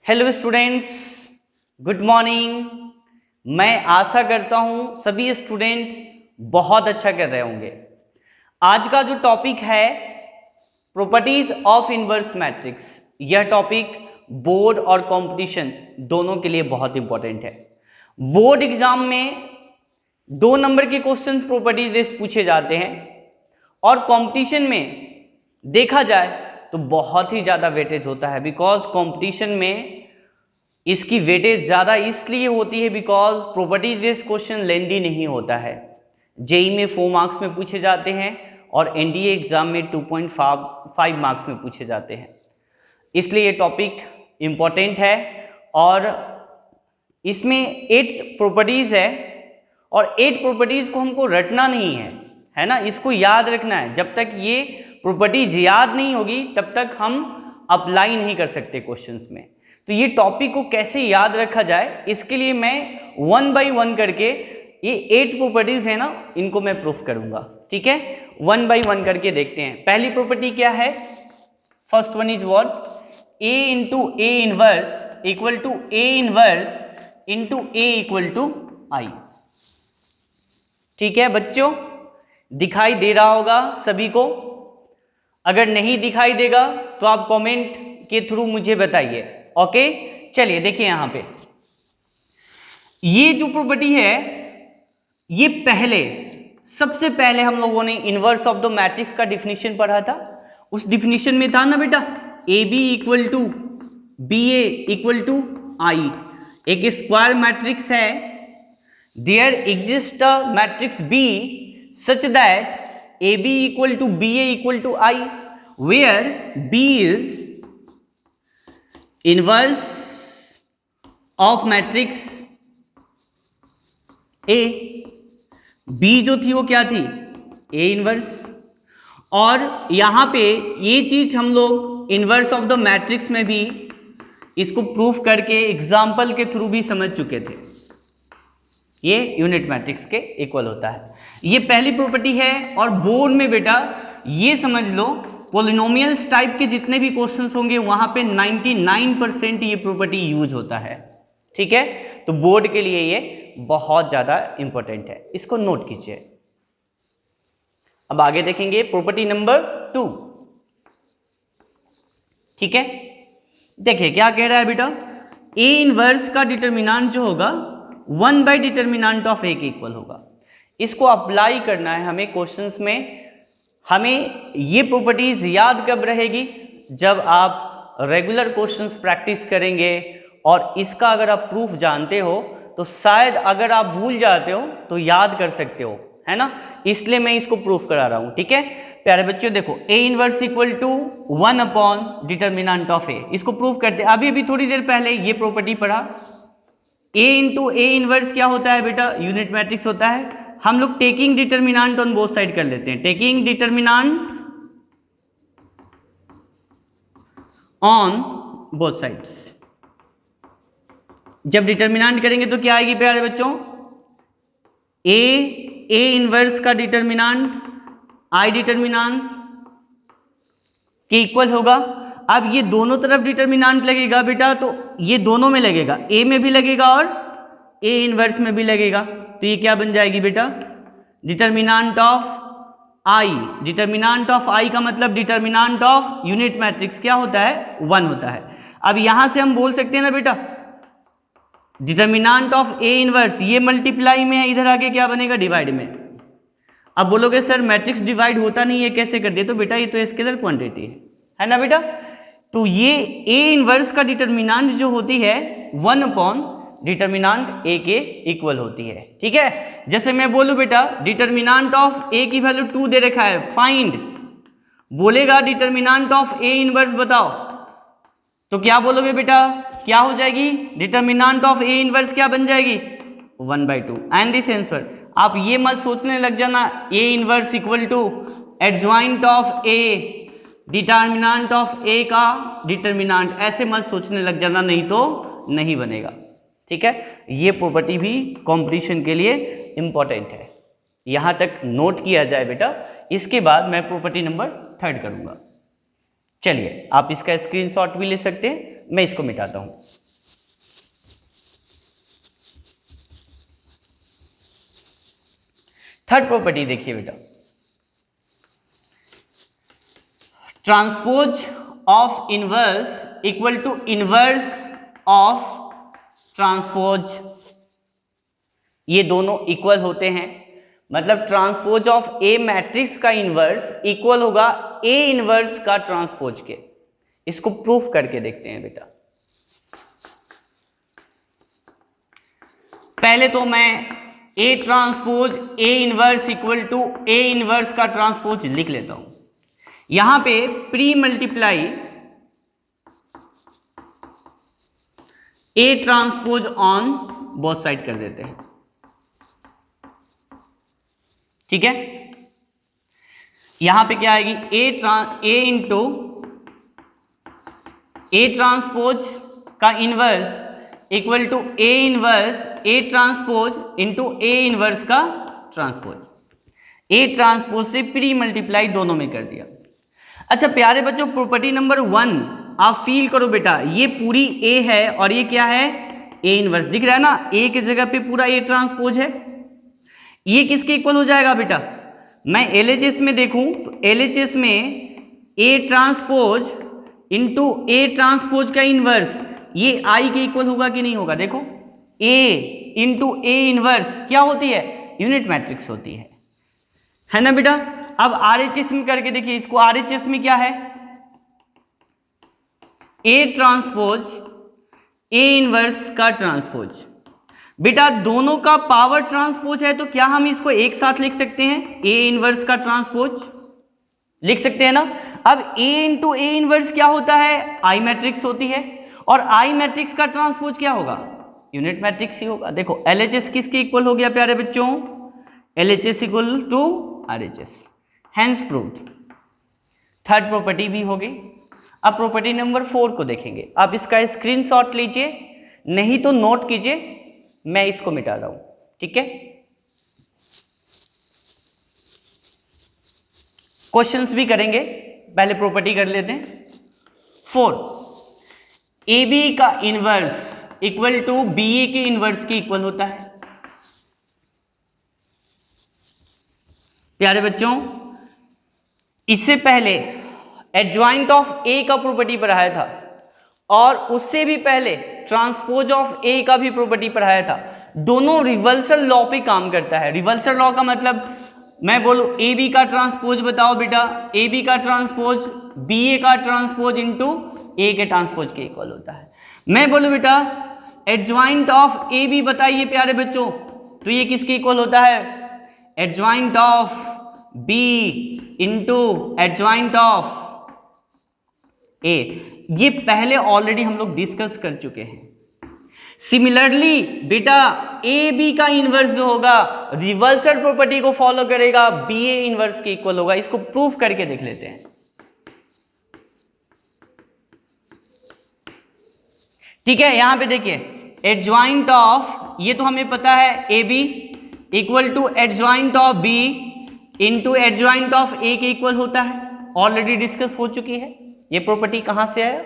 Hello students, good morning. मैं आशा करता हूँ सभी स्टूडेंट बहुत अच्छा कर रहे होंगे। आज का जो टॉपिक है प्रॉपर्टीज ऑफ इनवर्स मैट्रिक्स, यह टॉपिक बोर्ड और कंपटीशन दोनों के लिए बहुत इंपॉर्टेंट है। बोर्ड एग्जाम में 2 नंबर के क्वेश्चन प्रॉपर्टीज पूछे जाते हैं और कंपटीशन में देखा जाए तो बहुत ही ज़्यादा वेटेज होता है। बिकॉज कंपटीशन में इसकी वेटेज ज़्यादा इसलिए होती है बिकॉज प्रॉपर्टीज बेस्ड क्वेश्चन लेंदी नहीं होता है। जेई में 4 मार्क्स में पूछे जाते हैं और एनडीए एग्जाम में 2.5 मार्क्स में पूछे जाते हैं, इसलिए ये टॉपिक इम्पॉर्टेंट है। और इसमें 8 प्रॉपर्टीज़ है और 8 प्रॉपर्टीज़ को हमको रटना नहीं है ना, इसको याद रखना है। जब तक ये प्रॉपर्टीज याद नहीं होगी तब तक हम अप्लाई नहीं कर सकते क्वेश्चंस में। तो ये टॉपिक को कैसे याद रखा जाए, इसके लिए मैं 1 बाय 1 करके ये 8 प्रॉपर्टीज है ना, इनको मैं प्रूफ करूंगा। ठीक है, 1 बाय 1 करके देखते हैं। पहली प्रॉपर्टी क्या है? First one is what? A into A inverse equal to A inverse into A equal to I. ठीक है बच्चों, दिखाई दे रहा होगा सभी को? अगर नहीं दिखाई देगा तो आप कमेंट के थ्रू मुझे बताइए। ओके, चलिए देखिए यहां पे ये जो प्रॉपर्टी है, ये सबसे पहले हम लोगों ने इनवर्स ऑफ द मैट्रिक्स का डिफिनीशन पढ़ा था। उस डिफिनीशन में था ना बेटा, A B equal to B A equal to I. एक स्क्वायर मैट्रिक्स है, there exist a matrix B such that A B equal to B A equal to I, where B is inverse of matrix A. B जो थी वो क्या थी? A inverse. और यहां पे ये चीज हम लोग इनवर्स ऑफ द मैट्रिक्स में भी इसको प्रूफ करके एग्जाम्पल के थ्रू भी समझ चुके थे। ये यूनिट मैट्रिक्स के इक्वल होता है। ये पहली प्रॉपर्टी है। और बोर्ड में बेटा ये समझ लो, पॉलिनोमियल्स टाइप के जितने भी क्वेश्चंस होंगे वहां पे 99% ये प्रॉपर्टी यूज होता है। ठीक है, तो बोर्ड के लिए ये बहुत ज्यादा इंपॉर्टेंट है, इसको नोट कीजिए। अब आगे देखेंगे प्रॉपर्टी नंबर 2। ठीक है, देखिए क्या कह रहा है बेटा, ए इनवर्स का डिटर्मिनेंट जो होगा 1 बाय डिटर्मिनेंट ऑफ ए के इक्वल होगा। इसको अप्लाई करना है हमें क्वेश्चंस में। हमें ये प्रॉपर्टीज याद कब रहेगी? जब आप रेगुलर क्वेश्चंस प्रैक्टिस करेंगे और इसका अगर आप प्रूफ जानते हो तो शायद अगर आप भूल जाते हो तो याद कर सकते हो, है ना। इसलिए मैं इसको प्रूफ करा रहा हूं। ठीक है प्यारे बच्चों, देखो A inverse equal to 1 upon determinant of A, इसको प्रूफ करते हैं। अभी थोड़ी देर पहले ये प्रॉपर्टी पढ़ा। ए इंटू ए इनवर्स क्या होता है बेटा? यूनिट मैट्रिक्स होता है। हम लोग taking determinant on both side कर लेते हैं। Taking determinant on both sides. जब डिटर्मिनेंट करेंगे तो क्या आएगी प्यारे बच्चों? ए इनवर्स का डिटर्मिनेंट आई डिटर्मिनेंट के इक्वल होगा। अब ये दोनों तरफ डिटर्मिनेंट लगेगा बेटा, तो ये दोनों में लगेगा, ए में भी लगेगा और ए इनवर्स में भी लगेगा। तो ये क्या बन जाएगी बेटा? Determinant of I. Determinant of I का मतलब डिटर्मिनेंट ऑफ यूनिट मैट्रिक्स क्या होता है? 1 होता है। अब यहां से हम बोल सकते हैं ना बेटा, डिटर्मिनेंट ऑफ ए इनवर्स ये मल्टीप्लाई में है, इधर आके क्या बनेगा? डिवाइड में। अब बोलोगे सर मैट्रिक्स डिवाइड होता नहीं है, कैसे कर दिए? तो बेटा ये तो स्केलर क्वांटिटी है ना बेटा। तो ये ए इनवर्स का डिटर्मिनेंट जो होती है 1 अपॉन डिटर्मिनेंट ए के इक्वल होती है। ठीक है, जैसे मैं बोलूं बेटा डिटर्मिनेंट ऑफ ए की वैल्यू 2 दे रखा है, फाइंड, बोलेगा डिटर्मिनेंट ऑफ ए इनवर्स बताओ, तो क्या बोलोगे बेटा? क्या हो जाएगी? डिटर्मिनेंट ऑफ ए इनवर्स क्या बन जाएगी? 1/2। And this answer. आप ये मत सोचने लग जाना A inverse equal to adjoint of A, determinant of A का डिटर्मिनेंट, ऐसे मत सोचने लग जाना, नहीं तो नहीं बनेगा। ठीक है, ये प्रॉपर्टी भी कंपटीशन के लिए इंपॉर्टेंट है, यहां तक नोट किया जाए बेटा। इसके बाद मैं प्रॉपर्टी नंबर 3 करूंगा। चलिए आप इसका स्क्रीनशॉट भी ले सकते हैं, मैं इसको मिटाता हूं। थर्ड प्रॉपर्टी देखिए बेटा, transpose of inverse equal to inverse of transpose, ये दोनों इक्वल होते हैं, मतलब ट्रांसपोज ऑफ ए मैट्रिक्स का इनवर्स इक्वल होगा ए इनवर्स का ट्रांसपोज के। इसको प्रूफ करके देखते हैं बेटा। पहले तो मैं A transpose A inverse equal to A inverse का ट्रांसपोज लिख लेता हूं। यहां पे pre multiply A transpose on both side कर देते हैं, ठीक है। यहां पे क्या आएगी, ए इंटू ए ट्रांसपोज का inverse equal to A inverse A transpose into A inverse का ट्रांसपोज। ए ट्रांसपोज से प्री मल्टीप्लाई दोनों में कर दिया। अच्छा प्यारे बच्चों, प्रॉपर्टी नंबर 1 आप फील करो बेटा, ये पूरी ए है और ये क्या है, ए इनवर्स। दिख रहा है ना, ए की जगह पे पूरा ए ट्रांसपोज है। ये किसके इक्वल हो जाएगा बेटा, मैं एलएचएस में देखूं तो एलएचएस में ए ट्रांसपोज इंटू ए ट्रांसपोज का इनवर्स, ये आई के इक्वल होगा कि नहीं होगा। देखो ए इंटू ए इनवर्स क्या होती है, यूनिट मैट्रिक्स होती है ना बेटा। अब आरएचएस में करके देखिए, इसको आरएचएस में क्या है, ए ट्रांसपोज ए इनवर्स का ट्रांसपोज। बेटा दोनों का पावर ट्रांसपोज है तो क्या हम इसको एक साथ लिख सकते हैं, ए इनवर्स का ट्रांसपोज लिख सकते हैं ना। अब ए इंटू ए इनवर्स क्या होता है, आई मैट्रिक्स होती है, और आई मैट्रिक्स का ट्रांसपोज क्या होगा, यूनिट मैट्रिक्स ही होगा। देखो एलएचएस किसके इक्वल हो गया प्यारे बच्चों, LHS equal to RHS, hence proved. Third property भी होगी। अब प्रॉपर्टी नंबर 4 को देखेंगे। आप इसका स्क्रीनशॉट लीजिए, नहीं तो नोट कीजिए, मैं इसको मिटा रहा हूं, ठीक है। क्वेश्चंस भी करेंगे, पहले प्रॉपर्टी कर लेते हैं। 4 ए बी का इनवर्स इक्वल टू बी ए के इनवर्स के इक्वल होता है। प्यारे बच्चों, इससे पहले एडजॉइंट ऑफ ए का प्रॉपर्टी पढ़ाया था और उससे भी पहले ट्रांसपोज ऑफ ए का भी प्रॉपर्टी पढ़ाया था। दोनों रिवर्सल लॉ पे काम करता है। रिवर्सल लॉ का मतलब मैं बोलूं ए बी का ट्रांसपोज बताओ बेटा, ए बी का ट्रांसपोज बी ए का ट्रांसपोज इंटू ए के ट्रांसपोज के इक्वल होता है। मैं बोलूं बेटा एडजॉइंट ऑफ ए बी बताइए प्यारे बच्चों, तो ये किसके इक्वल होता है, adjoint of B into adjoint of A. ये पहले ऑलरेडी हम लोग डिस्कस कर चुके हैं। सिमिलरली बेटा ए बी का इनवर्स जो होगा रिवर्सल प्रॉपर्टी को फॉलो करेगा, बी ए इनवर्स के इक्वल होगा। इसको प्रूफ करके देख लेते हैं, ठीक है। यहां पे देखिए एडजॉइंट ऑफ, ये तो हमें पता है A B equal to adjoint of B into adjoint of A के इक्वल होता है, ऑलरेडी डिस्कस हो चुकी है। ये प्रॉपर्टी कहां से आया,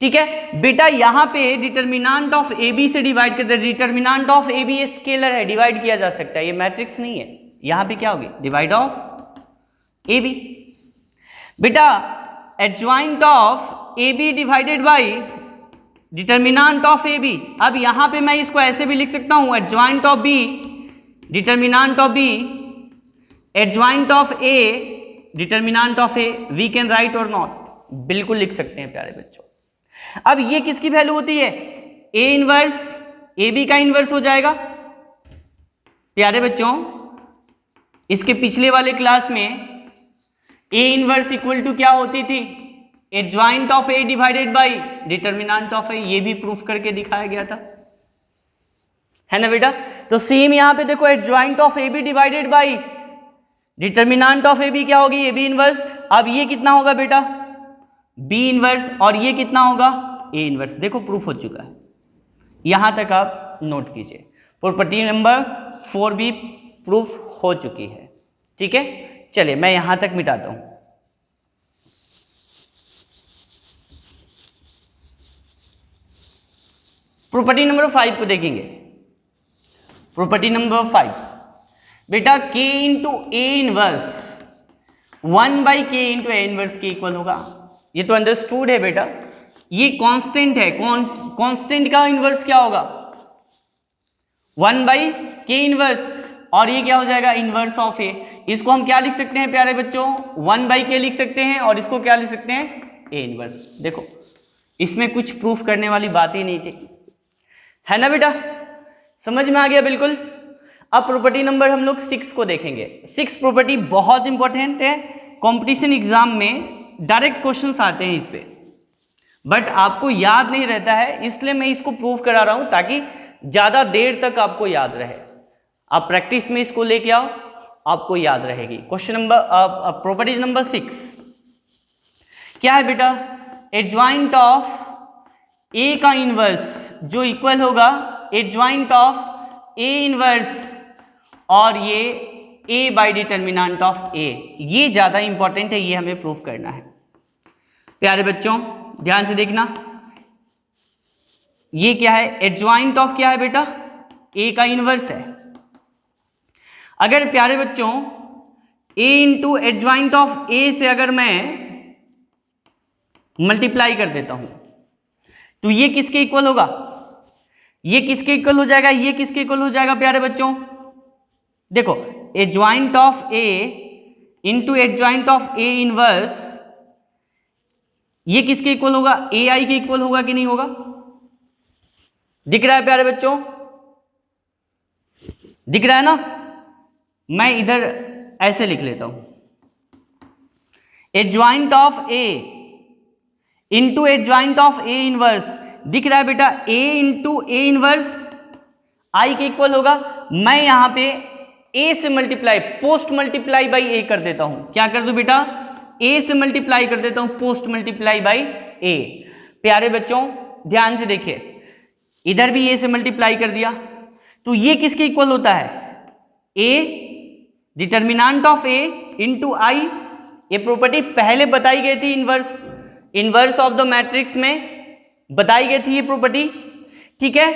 ठीक है बेटा। यहां पे डिटर्मिनेंट ऑफ ए बी से डिवाइड करते हैं। Determinant of A B scalar है, डिवाइड किया जा सकता है, ये मैट्रिक्स नहीं है। यहां पे क्या होगी, डिवाइड ऑफ ए बी। बेटा adjoint of A B divided by determinant of A B. अब यहां पे मैं इसको ऐसे भी लिख सकता हूं, adjoint of B determinant of B adjoint of A determinant of A. We can write और नॉट, बिल्कुल लिख सकते हैं प्यारे बच्चों। अब ये किसकी वैल्यू होती है, ए इनवर्स ए बी का इनवर्स हो जाएगा। प्यारे बच्चों इसके पिछले वाले क्लास में ए इनवर्स इक्वल टू क्या होती थी, adjoint of A divided by determinant of A. ये भी प्रूफ करके दिखाया गया था, है ना बेटा। तो सेम यहां पे देखो adjoint of A B divided by determinant of A B क्या होगी, ए बी इनवर्स। अब ये कितना होगा बेटा, बी इनवर्स, और ये कितना होगा, ए इनवर्स। देखो प्रूफ हो चुका है, यहां तक आप नोट कीजिए। प्रॉपर्टी नंबर 4 भी प्रूफ हो चुकी है, ठीक है। चलिए मैं यहां तक मिटाता हूं। प्रॉपर्टी नंबर 5 को देखेंगे। प्रॉपर्टी नंबर 5 बेटा k into A inverse 1/k into A inverse के इक्वल होगा। ये तो अंडरस्टूड है बेटा, ये कांस्टेंट है, कांस्टेंट का इनवर्स क्या होगा 1/k इनवर्स, और ये क्या हो जाएगा इनवर्स ऑफ ए। इसको हम क्या लिख सकते हैं प्यारे बच्चों 1/k लिख सकते हैं, और इसको क्या लिख सकते हैं ए इनवर्स। देखो इसमें कुछ प्रूफ करने वाली बात ही नहीं थी, है ना बेटा, समझ में आ गया बिल्कुल। अब प्रॉपर्टी नंबर हम लोग 6 को देखेंगे। 6 प्रॉपर्टी बहुत इंपॉर्टेंट है, कंपटीशन एग्जाम में डायरेक्ट क्वेश्चंस आते हैं इस पे, बट आपको याद नहीं रहता है, इसलिए मैं इसको प्रूव करा रहा हूं ताकि ज्यादा देर तक आपको याद रहे। आप प्रैक्टिस में इसको लेके आओ, आपको याद रहेगी। क्वेश्चन नंबर प्रॉपर्टी नंबर 6 क्या है बेटा, एडजॉइंट ऑफ ए का इनवर्स जो इक्वल होगा एडजॉइंट ऑफ ए इनवर्स और ये ए बाय डिटर्मिनेंट ऑफ ए, ये ज्यादा इंपॉर्टेंट है, ये हमें प्रूफ करना है। प्यारे बच्चों ध्यान से देखना, ये क्या है एडजॉइंट ऑफ क्या है बेटा ए का इनवर्स है। अगर प्यारे बच्चों a इंटू एडजॉइंट ऑफ ए से अगर मैं मल्टीप्लाई कर देता हूं तो ये किसके इक्वल होगा, ये किसके इक्वल हो जाएगा, ये किसके इक्वल हो जाएगा प्यारे बच्चों, देखो adjoint of A into adjoint of A inverse, ये किसके इक्वल होगा ए आई के इक्वल होगा कि नहीं होगा, दिख रहा है प्यारे बच्चों, दिख रहा है ना। मैं इधर ऐसे लिख लेता हूं adjoint of A into adjoint of A inverse, दिख रहा है बेटा ए इंटू ए इनवर्स आई के इक्वल होगा। मैं यहां पे ए से मल्टीप्लाई पोस्ट मल्टीप्लाई बाई ए कर देता हूं, क्या कर दूं बेटा ए से मल्टीप्लाई कर देता हूं पोस्ट मल्टीप्लाई बाई ए। प्यारे बच्चों ध्यान से देखिए, इधर भी ए से मल्टीप्लाई कर दिया तो ये किसके इक्वल होता है A determinant of A into I. ये प्रॉपर्टी पहले बताई गई थी इनवर्स ऑफ द मैट्रिक्स में बताई गई थी ये प्रॉपर्टी, ठीक है,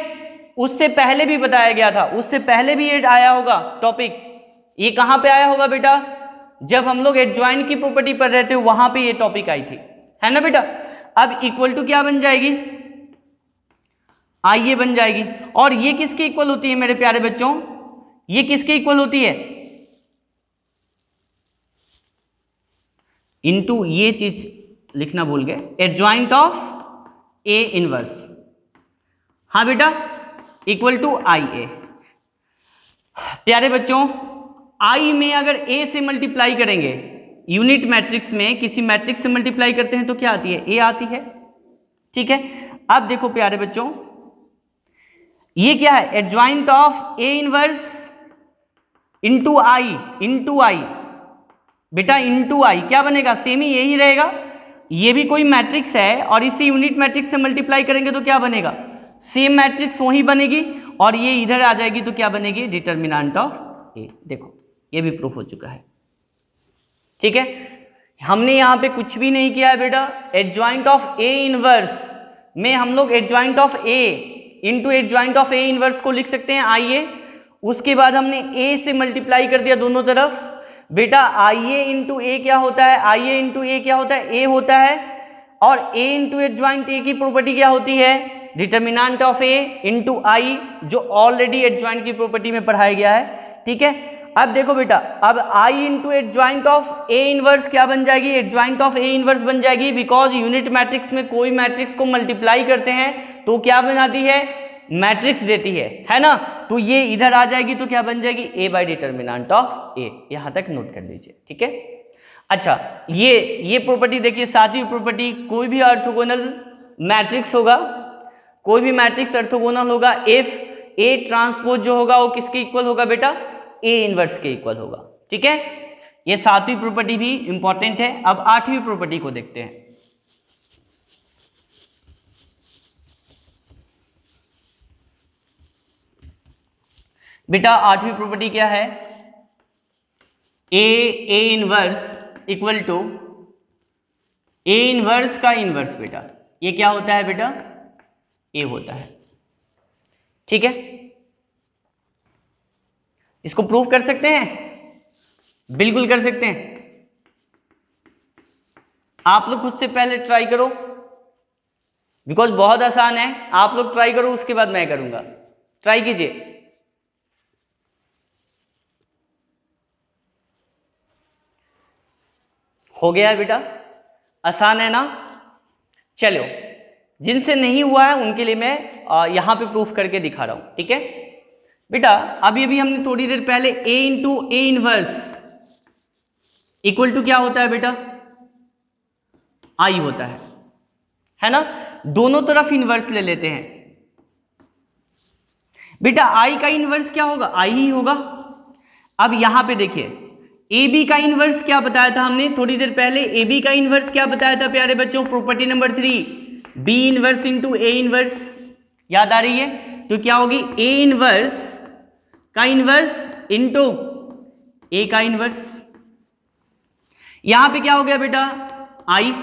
उससे पहले भी बताया गया था, उससे पहले भी ये आया होगा टॉपिक। ये कहां पे आया होगा बेटा, जब हम लोग एडजॉइंट की प्रॉपर्टी पढ़ रहे थे वहां पे ये टॉपिक आई थी, है ना बेटा। अब इक्वल टू क्या बन जाएगी आई ए बन जाएगी, और ये किसके इक्वल होती है मेरे प्यारे बच्चों, ये किसके इक्वल होती है इनटू, ये चीज लिखना भूल गए, एडजॉइंट ऑफ ए इनवर्स, हाँ बेटा इक्वल टू आई ए। प्यारे बच्चों आई में अगर ए से मल्टीप्लाई करेंगे, यूनिट मैट्रिक्स में किसी मैट्रिक्स से मल्टीप्लाई करते हैं तो क्या आती है ए आती है, ठीक है। अब देखो प्यारे बच्चों ये क्या है adjoint of A inverse into I बेटा इंटू आई क्या बनेगा सेम ही यही रहेगा, ये भी कोई मैट्रिक्स है और इसे यूनिट मैट्रिक्स से मल्टीप्लाई करेंगे तो क्या बनेगा सेम मैट्रिक्स वही बनेगी, और ये इधर आ जाएगी तो क्या बनेगी डिटर्मिनेंट ऑफ ए। देखो ये भी प्रूफ हो चुका है, ठीक है। हमने यहां पे कुछ भी नहीं किया है बेटा, एडजॉइंट ऑफ ए इनवर्स में हम लोग adjoint of A into adjoint of A inverse को लिख सकते हैं आई ए, उसके बाद हमने ए से मल्टीप्लाई कर दिया दोनों तरफ। बेटा आई ए इंटू ए क्या होता है, आई ए इंटू ए क्या होता है ए होता है, और ए इंटू एडजॉइंट ए की प्रॉपर्टी क्या होती है डिटर्मिनेंट ऑफ ए इंटू आई, जो ऑलरेडी एडजॉइंट की प्रॉपर्टी में पढ़ाया गया है, ठीक है। अब देखो बेटा अब I into adjoint of A inverse क्या बन जाएगी एडजॉइंट ऑफ ए इनवर्स बन जाएगी, बिकॉज यूनिट मैट्रिक्स में कोई मैट्रिक्स को मल्टीप्लाई करते हैं तो क्या बनाती है मैट्रिक्स देती है ना, तो ये इधर आ जाएगी तो क्या बन जाएगी ए बाय डिटर्मिनेंट ऑफ ए। यहां तक नोट कर लीजिए, ठीक है। अच्छा ये प्रॉपर्टी देखिए, सातवीं प्रॉपर्टी, कोई भी ऑर्थोगोनल मैट्रिक्स होगा, कोई भी मैट्रिक्स ऑर्थोगोनल होगा इफ ए ट्रांसपोज जो होगा वो किसके इक्वल होगा बेटा ए इनवर्स के इक्वल होगा, ठीक है। ये सातवीं प्रॉपर्टी भी इंपॉर्टेंट है। अब आठवीं प्रॉपर्टी को देखते हैं। बेटा आठवीं प्रॉपर्टी क्या है, A inverse equal to A inverse का इनवर्स। बेटा ये क्या होता है बेटा ए होता है, ठीक है, इसको प्रूव कर सकते हैं, बिल्कुल कर सकते हैं। आप लोग खुद से पहले ट्राई करो, बिकॉज बहुत आसान है। आप लोग ट्राई करो, उसके बाद मैं करूंगा। ट्राई कीजिए। हो गया बेटा, आसान है ना। चलो, जिनसे नहीं हुआ है उनके लिए मैं यहां पे प्रूफ करके दिखा रहा हूं। ठीक है बेटा, अभी हमने थोड़ी देर पहले A into A inverse equal to क्या होता है बेटा, आई होता है ना। दोनों तरफ इनवर्स ले लेते हैं बेटा। आई का इनवर्स क्या होगा, आई ही होगा। अब यहां पे देखिए, ए बी का इनवर्स क्या बताया था हमने थोड़ी देर पहले, ए बी का इनवर्स क्या बताया था प्यारे बच्चों, property number 3, B inverse into A inverse, याद आ रही है। तो क्या होगी, ए इनवर्स का इनवर्स इंटू ए का इनवर्स। यहां पे क्या हो गया बेटा, आई।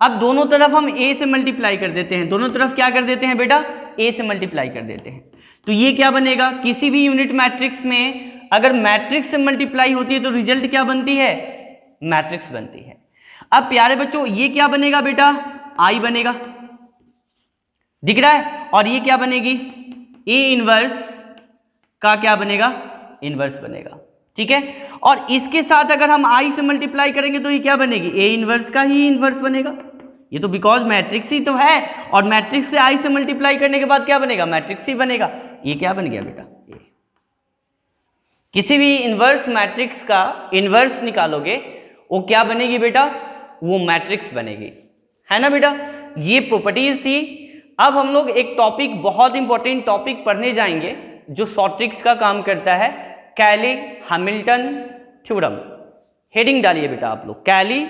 अब दोनों तरफ हम ए से मल्टीप्लाई कर देते हैं, दोनों तरफ क्या कर देते हैं बेटा, ए से मल्टीप्लाई कर देते हैं। तो ये क्या बनेगा, किसी भी यूनिट मैट्रिक्स में अगर मैट्रिक्स से मल्टीप्लाई होती है तो रिजल्ट क्या बनती है, मैट्रिक्स बनती है। अब प्यारे बच्चों ये क्या बनेगा बेटा, आई बनेगा, दिख रहा है। और ये क्या बनेगी, ए इनवर्स का क्या बनेगा, इनवर्स बनेगा। ठीक है, और इसके साथ अगर हम आई से मल्टीप्लाई करेंगे तो ये क्या बनेगी, ए इनवर्स का ही इनवर्स बनेगा। ये तो बिकॉज मैट्रिक्स ही तो है, और मैट्रिक्स से आई से मल्टीप्लाई करने के बाद क्या बनेगा, मैट्रिक्स ही बनेगा। ये क्या बन गया बेटा, ये किसी भी इनवर्स मैट्रिक्स का इनवर्स निकालोगे वो क्या बनेगी बेटा, वो मैट्रिक्स बनेगी, है ना बेटा। ये प्रॉपर्टीज थी। अब हम लोग एक टॉपिक, बहुत इंपॉर्टेंट टॉपिक पढ़ने जाएंगे जो शॉर्ट ट्रिक्स का काम करता है, कैली हैमिल्टन थ्योरम। हेडिंग डालिए बेटा आप लोग, कैली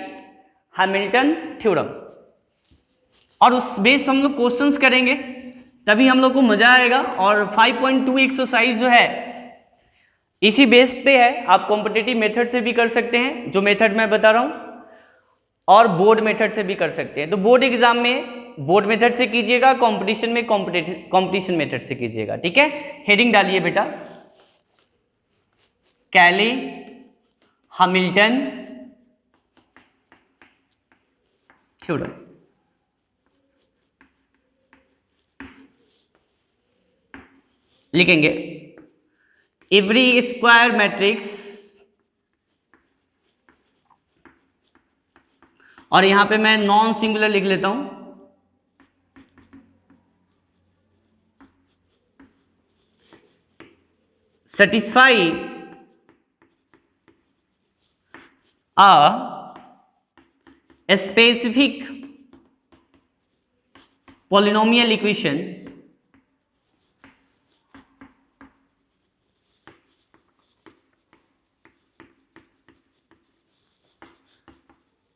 हैमिल्टन थ्योरम, और उस बेस हम लोग क्वेश्चंस करेंगे, तभी हम लोग को मजा आएगा। और 5.2 एक्सरसाइज जो है इसी बेस पे है। आप कॉम्पिटिटिव मेथड से भी कर सकते हैं, जो मेथड मैं बता रहा हूं, और बोर्ड मेथड से भी कर सकते हैं। तो बोर्ड एग्जाम में बोर्ड मेथड से कीजिएगा, कंपटीशन में कंपटीशन मेथड से कीजिएगा। ठीक है, हेडिंग डालिए बेटा, कैली हैमिल्टन थ्योरम। लिखेंगे एवरी स्क्वायर मैट्रिक्स, और यहां पे मैं नॉन सिंगुलर लिख लेता हूं, satisfy a specific polynomial equation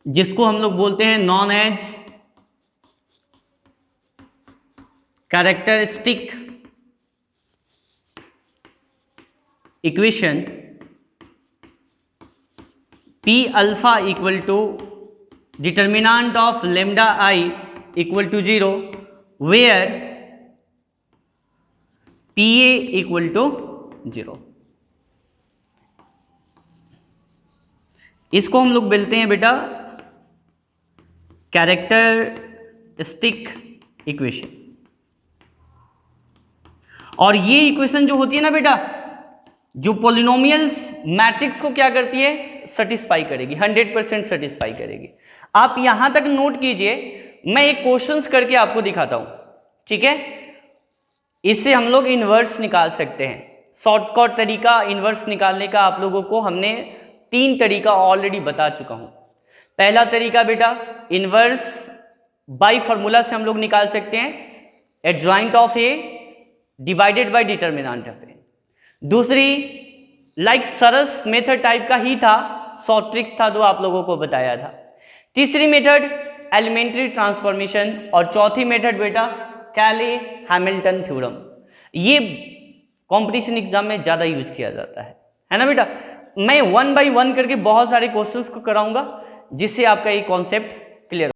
जिसको हम लोग बोलते हैं known as characteristic equation P alpha equal to determinant of lambda I equal to 0 where PA equal to 0। इसको हम लोग बोलते हैं बेटा कैरेक्टरिस्टिक इक्वेशन। और ये इक्वेशन जो होती है ना बेटा, जो पॉलिनोमियल्स मैट्रिक्स को क्या करती है, सेटिस्फाई करेगी, 100% सेटिस्फाई करेगी। आप यहां तक नोट कीजिए, मैं एक क्वेश्चंस करके आपको दिखाता हूं। ठीक है, इससे हम लोग इनवर्स निकाल सकते हैं। शॉर्टकट तरीका इनवर्स निकालने का आप लोगों को हमने 3 तरीका ऑलरेडी बता चुका हूं। पहला तरीका बेटा, इनवर्स बाय फॉर्मूला से हम लोग निकाल सकते हैं, adjoint of A divided by determinant of A. दूसरी लाइक सरस मेथड टाइप का ही था, शॉर्ट ट्रिक्स था जो आप लोगों को बताया था। तीसरी मेथड एलिमेंट्री ट्रांसफॉर्मेशन, और चौथी मेथड बेटा कैली हैमिल्टन थ्योरम। ये कंपटीशन एग्जाम में ज्यादा यूज किया जाता है ना बेटा। मैं 1 बाय 1 करके बहुत सारे क्वेश्चंस को कराऊंगा जिससे आपका ये कॉन्सेप्ट क्लियर।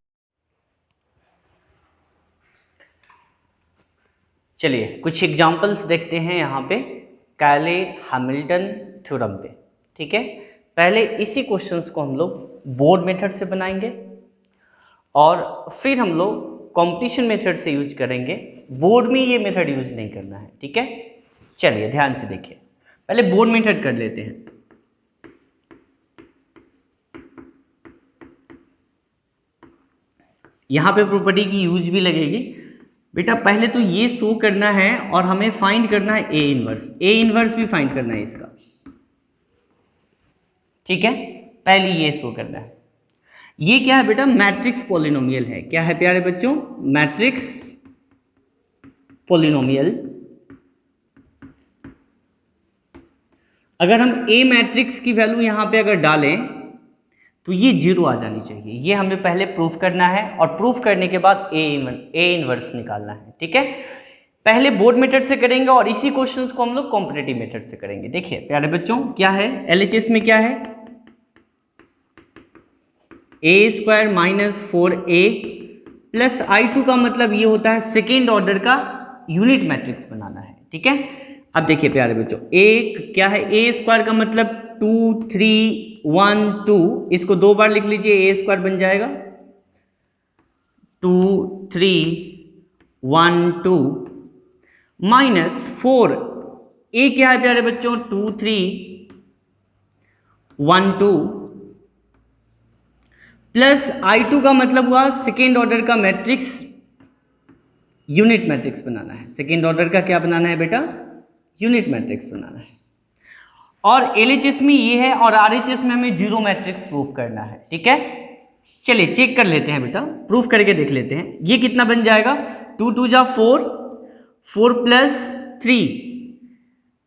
चलिए कुछ एग्जांपल्स देखते हैं यहाँ पे कैले हैमिल्टन थ्योरम पे। ठीक है, पहले इसी क्वेश्चंस को हम लोग बोर्ड मेथड से बनाएंगे और फिर हम लोग कंपटीशन मेथड से यूज करेंगे। बोर्ड में ये मेथड यूज नहीं करना है। ठीक है, चलिए ध्यान से देखिए, पहले बोर्ड मेथड कर लेते हैं। यहां पे प्रॉपर्टी की यूज भी लगेगी बेटा। पहले तो ये शो करना है और हमें फाइंड करना है ए इनवर्स। ए इनवर्स भी फाइंड करना है इसका। ठीक है, पहले ये शो करना है। ये क्या है बेटा? मैट्रिक्स पॉलिनोमियल है। क्या है प्यारे बच्चों? Matrix polynomial. अगर हम ए मैट्रिक्स की वैल्यू यहां पे अगर डालें तो ये 0 आ जानी चाहिए। ये हमें पहले प्रूफ करना है और प्रूफ करने के बाद ए इनवर्स निकालना है। ठीक है, पहले बोर्ड मेथड से करेंगे और इसी क्वेश्चंस को हम लोग कॉम्पिटिटिव मेथड से करेंगे। देखिए प्यारे बच्चों, क्या है एलएचएस में? क्या है? a² minus 4a plus i2 का मतलब ये होता है सेकेंड ऑर्डर का यूनिट मैट्रिक्स बनाना है। ठीक है, अब देखिए प्यारे बच्चों, एक क्या है? a² का मतलब 2 3 1 2, इसको 2 बार लिख लीजिए, a² बन जाएगा 2 3 1 2 माइनस 4। ए क्या है प्यारे बच्चों? 2 3 1 2 प्लस i2 का मतलब हुआ सेकेंड ऑर्डर का मैट्रिक्स, यूनिट मैट्रिक्स बनाना है। सेकेंड ऑर्डर का क्या बनाना है बेटा? यूनिट मैट्रिक्स बनाना है। और एलएचएस में ये है और आरएचएस में हमें 0 मैट्रिक्स प्रूफ करना है। ठीक है, चलिए चेक कर लेते हैं बेटा, प्रूफ करके देख लेते हैं। ये कितना बन जाएगा? 2 2 जा 4, 4 प्लस 3,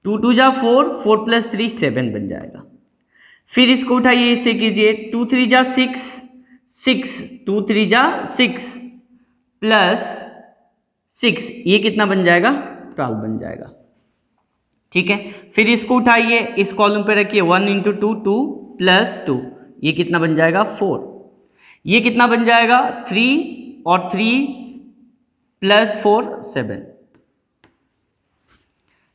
2 2 जा 4, 4 प्लस 3 7 बन जाएगा। फिर इसको उठाइए, इसे कीजिए, 2 3 जा 6 6, 2 3 जा 6 प्लस 6, ये कितना बन जाएगा? 12 बन जाएगा। ठीक है, फिर इसको उठाइए, इस कॉलम पे रखिए, 1 इंटू 2 2 प्लस 2, ये कितना बन जाएगा? 4। ये कितना बन जाएगा? 3 और 3 प्लस 4 7।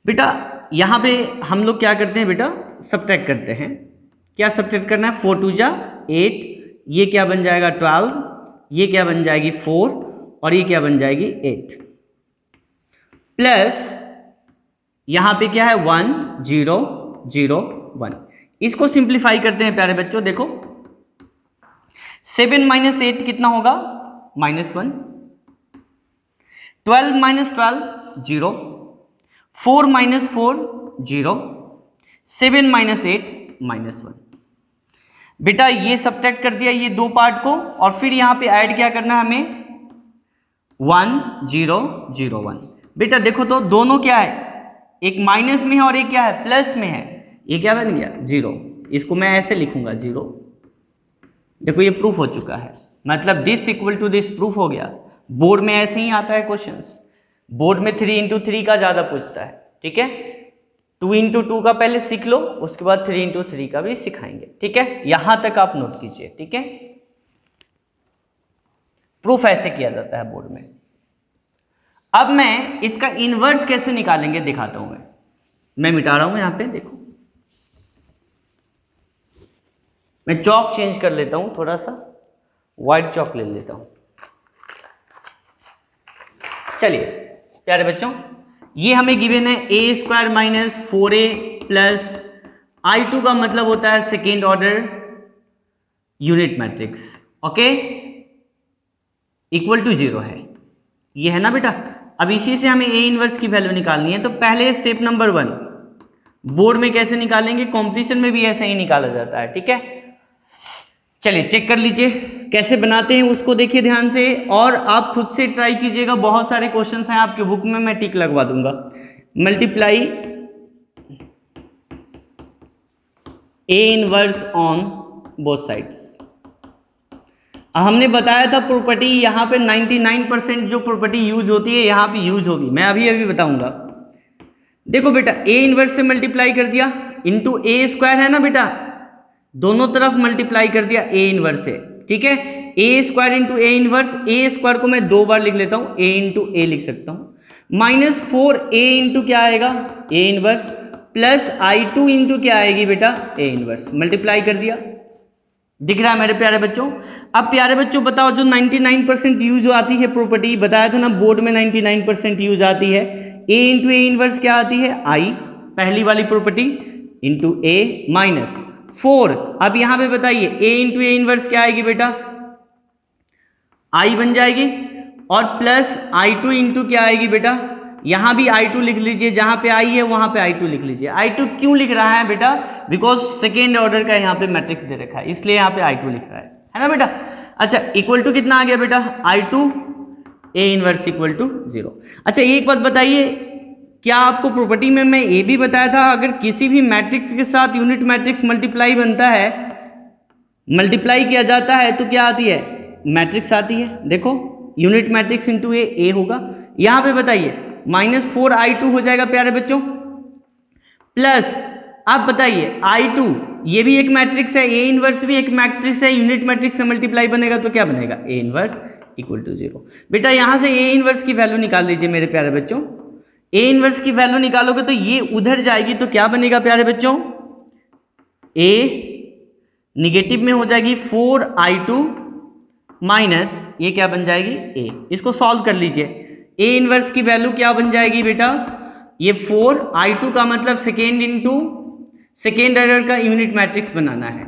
बेटा यहां पे हम लोग क्या करते हैं बेटा? सब्ट्रैक्ट करते हैं। क्या सब्ट्रैक्ट करना है? 4 2 जा 8, ये क्या बन जाएगा? 12, ये क्या बन जाएगी? 4, और ये क्या बन जाएगी? 8 प्लस यहां पे क्या है? 1 0 0 1। इसको सिंप्लीफाई करते हैं प्यारे बच्चों। देखो 7 माइनस 8 कितना होगा? -1। 12 माइनस 12 0, 4 माइनस 4 0, 7 माइनस 8 -1। बेटा ये सब्ट्रैक्ट कर दिया ये दो पार्ट को, और फिर यहां पे ऐड क्या करना है हमें? 1 0 0 1। बेटा देखो तो दोनों क्या है? एक माइनस में है और एक क्या है? प्लस में है। ये क्या बन गया? 0। इसको मैं ऐसे लिखूंगा 0। देखो ये प्रूफ हो चुका है, मतलब this equal to this proof हो गया। बोर्ड में ऐसे ही आता है क्वेश्चंस। बोर्ड में 3 इंटू 3 का ज्यादा पूछता है। ठीक है, 2 इंटू 2 का पहले सीख लो, उसके बाद 3 इंटू 3 का भी सिखाएंगे। ठीक है, यहां तक आप नोट कीजिए। ठीक है, प्रूफ ऐसे किया जाता है बोर्ड में। अब मैं इसका इनवर्स कैसे निकालेंगे दिखाता हूं। मैं मिटा रहा हूं यहां पे, देखो मैं चौक चेंज कर लेता हूं, थोड़ा सा व्हाइट चौक ले लेता हूं। चलिए प्यारे बच्चों, ये हमें गिवन है a² minus 4a plus i2 का मतलब होता है second order unit matrix. Okay, equal to 0 है, ये है ना बेटा। अब इसी से हमें ए इनवर्स की वैल्यू निकालनी है। तो पहले स्टेप नंबर 1 बोर्ड में कैसे निकालेंगे? कंपटीशन में भी ऐसे ही निकाला जाता है। ठीक है, चलिए चेक कर लीजिए कैसे बनाते हैं, उसको देखिए ध्यान से, और आप खुद से ट्राई कीजिएगा। बहुत सारे क्वेश्चंस हैं आपके बुक में, मैं टिक लगवा दूंगा। Multiply A inverse on both sides. हमने बताया था प्रॉपर्टी यहां पे 99% जो प्रॉपर्टी यूज होती है यहां पे यूज होगी, मैं अभी बताऊंगा। देखो बेटा ए इनवर्स से मल्टीप्लाई कर दिया इंटू a² है ना बेटा, दोनों तरफ मल्टीप्लाई कर दिया ए इनवर्स से। ठीक है, a² into A inverse, a² को मैं 2 बार लिख लेता हूं, a इंटू ए लिख सकता हूं। -4a इंटू क्या आएगा a inverse plus I2 into क्या आएगी बेटा a इनवर्स, मल्टीप्लाई कर दिया। दिख रहा है मेरे प्यारे बच्चों। अब प्यारे बच्चों बताओ, जो 99% यूज आती है प्रॉपर्टी, बताया था ना बोर्ड में 99% यूज आती है, a इंटू ए इनवर्स क्या आती है I, पहली वाली प्रॉपर्टी, इंटू a माइनस 4। अब यहां पे बताइए a इंटू ए इनवर्स क्या आएगी बेटा I बन जाएगी, और प्लस I2 इंटू क्या आएगी बेटा, यहां भी I2 लिख लीजिए, जहां पे I है वहां पे I2 लिख लीजिए। I2 क्यों लिख रहा है बेटा, बिकॉज सेकेंड ऑर्डर का यहां पे मैट्रिक्स दे रखा है, इसलिए यहां पे I2 लिख रहा है ना बेटा। अच्छा, इक्वल टू कितना आ गया बेटा I2 A inverse equal to 0। अच्छा एक बात बताइए, क्या आपको प्रॉपर्टी में मैं ये भी बताया था, अगर किसी भी मैट्रिक्स के साथ यूनिट मैट्रिक्स मल्टीप्लाई बनता है, मल्टीप्लाई किया जाता है तो क्या आती है मैट्रिक्स आती है। देखो यूनिट मैट्रिक्स इंटू ए होगा, यहां पे बताइए -4I2 हो जाएगा प्यारे बच्चों, प्लस आप बताइए I2 ये भी एक मैट्रिक्स है, ए इनवर्स भी एक मैट्रिक्स है, यूनिट मैट्रिक्स से मल्टीप्लाई बनेगा तो क्या बनेगा ए इनवर्स इक्वल टू 0। बेटा यहां से ए इनवर्स की वैल्यू निकाल लीजिए मेरे प्यारे बच्चों। ए इनवर्स की वैल्यू निकालोगे तो ये उधर जाएगी तो क्या बनेगा प्यारे बच्चों, ए निगेटिव में हो जाएगी 4I2 माइनस ये क्या बन जाएगी a। इसको सॉल्व कर लीजिए, a इनवर्स की वैल्यू क्या बन जाएगी बेटा, ये 4I2 का मतलब सेकेंड इंटू सेकेंड ऑर्डर का यूनिट मैट्रिक्स बनाना है।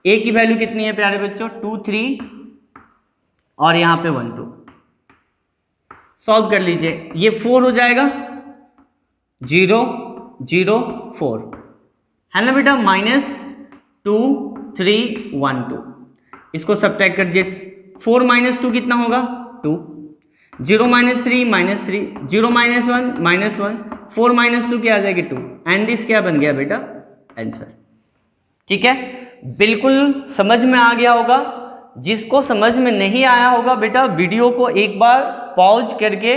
a की वैल्यू कितनी है प्यारे बच्चों 2 3 और यहां पे 1 2, सॉल्व कर लीजिए, ये 4 हो जाएगा 0 0 4 है ना बेटा, -2 3 1 2, इसको सब्ट्रैक्ट कर दिए, 4 - 2 कितना होगा 2, 0 - 3 -3, 0 - 1 -1, 4 - 2 क्या आ जाएगी 2, एंड दिस क्या बन गया बेटा आंसर। ठीक है, बिल्कुल समझ में आ गया होगा। जिसको समझ में नहीं आया होगा बेटा वीडियो को एक बार पॉज करके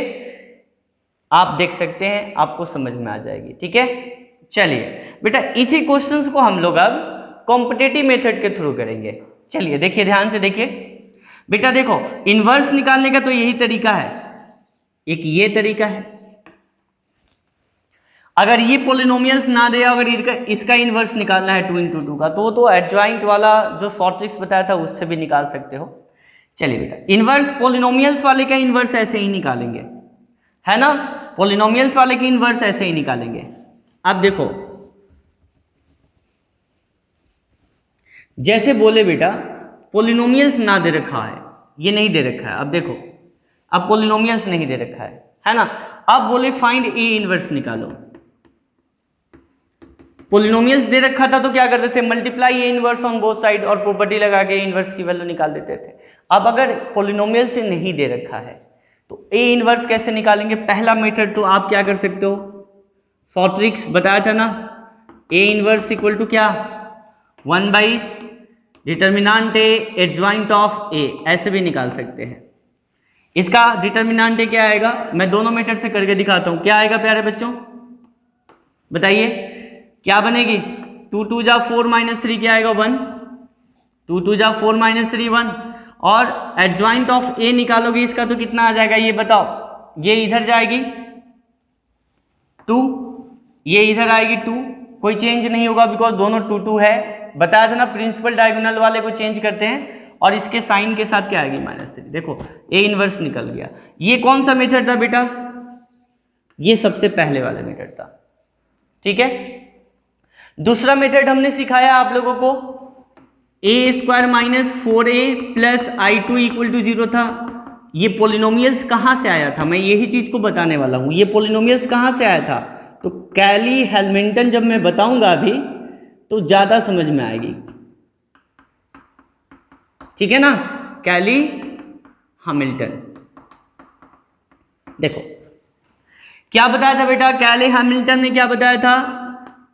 आप देख सकते हैं, आपको समझ में आ जाएगी। ठीक है, चलिए बेटा इसी क्वेश्चंस को हम लोग अब कॉम्पिटिटिव मेथड के थ्रू करेंगे। चलिए देखिए, ध्यान से देखिए बेटा, देखो इनवर्स निकालने का तो यही तरीका है, एक ये तरीका है। अगर ये पॉलिनोमियल्स ना दे, अगर इसका इनवर्स निकालना है 2 × 2 का, तो एडजॉइंट वाला जो शॉर्ट ट्रिक्स बताया था उससे भी निकाल सकते हो। चलिए बेटा, इनवर्स पॉलिनोमियल्स वाले का इनवर्स ऐसे ही निकालेंगे, है ना, पॉलिनोमियल्स वाले के इनवर्स ऐसे ही निकालेंगे। अब देखो जैसे बोले बेटा पॉलिनोमियल्स ना दे रखा है, ये नहीं दे रखा है, अब देखो अब पॉलिनोमियल्स नहीं दे रखा है ना, अब बोले फाइंड ए इनवर्स निकालो। पॉलिनोमियल्स दे रखा था तो क्या करते थे, multiply A inverse on both side और प्रॉपर्टी लगा के इनवर्स की वैल्यू निकाल देते थे। अब अगर पॉलिनोमियल से नहीं दे रखा है तो ए इनवर्स कैसे निकालेंगे। पहला मेथड तो आप क्या कर सकते हो, शॉर्ट ट्रिक्स बताया था ना, ए इनवर्स इक्वल टू क्या 1 by determinant A adjoint of A, ऐसे भी निकाल सकते हैं। इसका डिटर्मिनेंट ए क्या आएगा, मैं दोनों मेथड से करके दिखाता हूं, क्या आएगा प्यारे बच्चों बताइए, क्या बनेगी 2 2 जा 4 - 3 क्या आएगा 1, 2 2 जा 4 - 3 1, और एडजॉइंट ऑफ ए निकालोगे इसका तो कितना आ जाएगा ये बताओ, ये इधर जाएगी 2, ये इधर आएगी 2, कोई चेंज नहीं होगा बिकॉज दोनों 2 2 है। बताया था ना प्रिंसिपल डायगोनल वाले को चेंज करते हैं, और इसके साइन के साथ क्या आएगी -3। देखो ए इनवर्स निकल गया। ये कौन सा मेथड था बेटा, ये सबसे पहले वाला मेथड था। ठीक है, दूसरा मेथड हमने सिखाया आप लोगों को, a² - 4a + I2 = 0 था। ये पॉलिनोमियल्स कहां से आया था, मैं यही चीज को बताने वाला हूं, ये पॉलिनोमियल्स कहां से आया था। तो कैली हैमिल्टन जब मैं बताऊंगा अभी तो ज्यादा समझ में आएगी, ठीक है ना, कैली हैमिल्टन। देखो क्या बताया था बेटा, कैली हैमिल्टन ने क्या बताया था,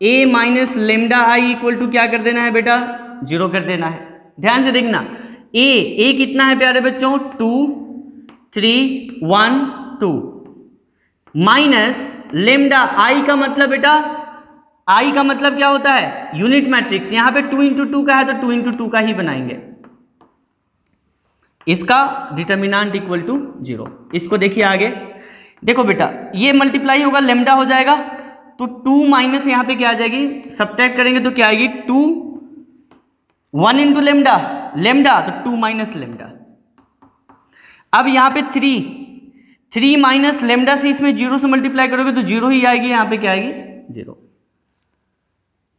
a - λI = क्या कर देना है बेटा 0 कर देना है। ध्यान से देखना, a कितना है प्यारे बच्चों 2 3 1 2 माइनस λI का मतलब बेटा, I का मतलब क्या होता है यूनिट मैट्रिक्स, यहां पे 2 × 2 का है तो 2 × 2 का ही बनाएंगे। इसका डिटर्मिनेंट इक्वल टू 0। इसको देखिए आगे, देखो बेटा ये मल्टीप्लाई होगा, लेमडा हो जाएगा, तो 2 माइनस यहाँ पे क्या आ जाएगी, सब्ट्रैक्ट करेंगे तो क्या आएगी 2, 1 इंटू लेमडा, लेमडा तो 2 माइनस लेमडा। अब यहाँ पे 3 माइनस लेमडा से इसमें 0 से मल्टीप्लाई करोगे तो 0 ही आएगी, यहाँ पे क्या आएगी 0,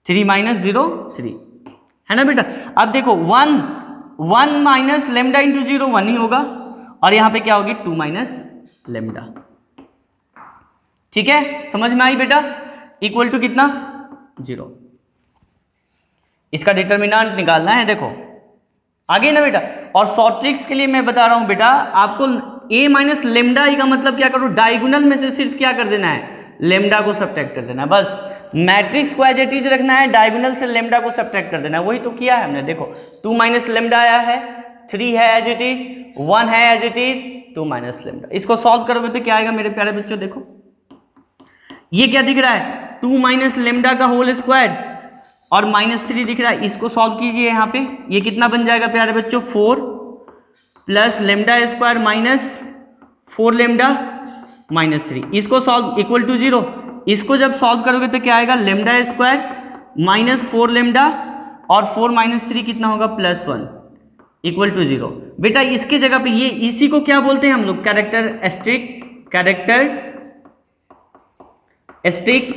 3 माइनस 0 3, है ना बेटा। अब देखो 1 माइनस लेमडा इंटू 0 1 ही होगा, और यहाँ पे क्या होगी 2 माइनस लेमडा। ठीक है, समझ में आई बेटा, इक्वल टू कितना 0। इसका डिटर्मिनेंट निकालना है, देखो आगे ना बेटा। और शॉर्ट ट्रिक्स के लिए मैं बता रहा हूं बेटा आपको, a माइनस लेमडा का मतलब क्या करो, डायगोनल में से सिर्फ क्या कर देना है, लेमडा को सब्ट्रैक्ट कर देना है, बस मैट्रिक्स को एज इट इज रखना है, डायगोनल से लेमडा को सब्ट्रैक्ट कर देना है, वही तो किया है हमने। देखो 2 माइनस लेमडा आया है, 3 है एज इट इज, 1 है as it is, 2 minus lambda. इसको सॉल्व करोगे तो क्या आएगा मेरे प्यारे बच्चों, देखो ये क्या दिख रहा है 2 माइनस लेमडा का होल स्क्वायर और -3 दिख रहा है, इसको सॉल्व कीजिए यहाँ पे, ये कितना बन जाएगा प्यारे बच्चों 4 plus lambda square minus 4 lambda -3, इसको सॉल्व इक्वल टू 0। इसको जब सॉल्व करोगे तो क्या आएगा, लेमडा स्क्वायर माइनस 4 लेमडा और 4 माइनस 3 कितना होगा +1 इक्वल टू 0। बेटा इसके जगह पे ये, इसी को क्या बोलते हैं हम लोग, कैरेक्टरिस्टिक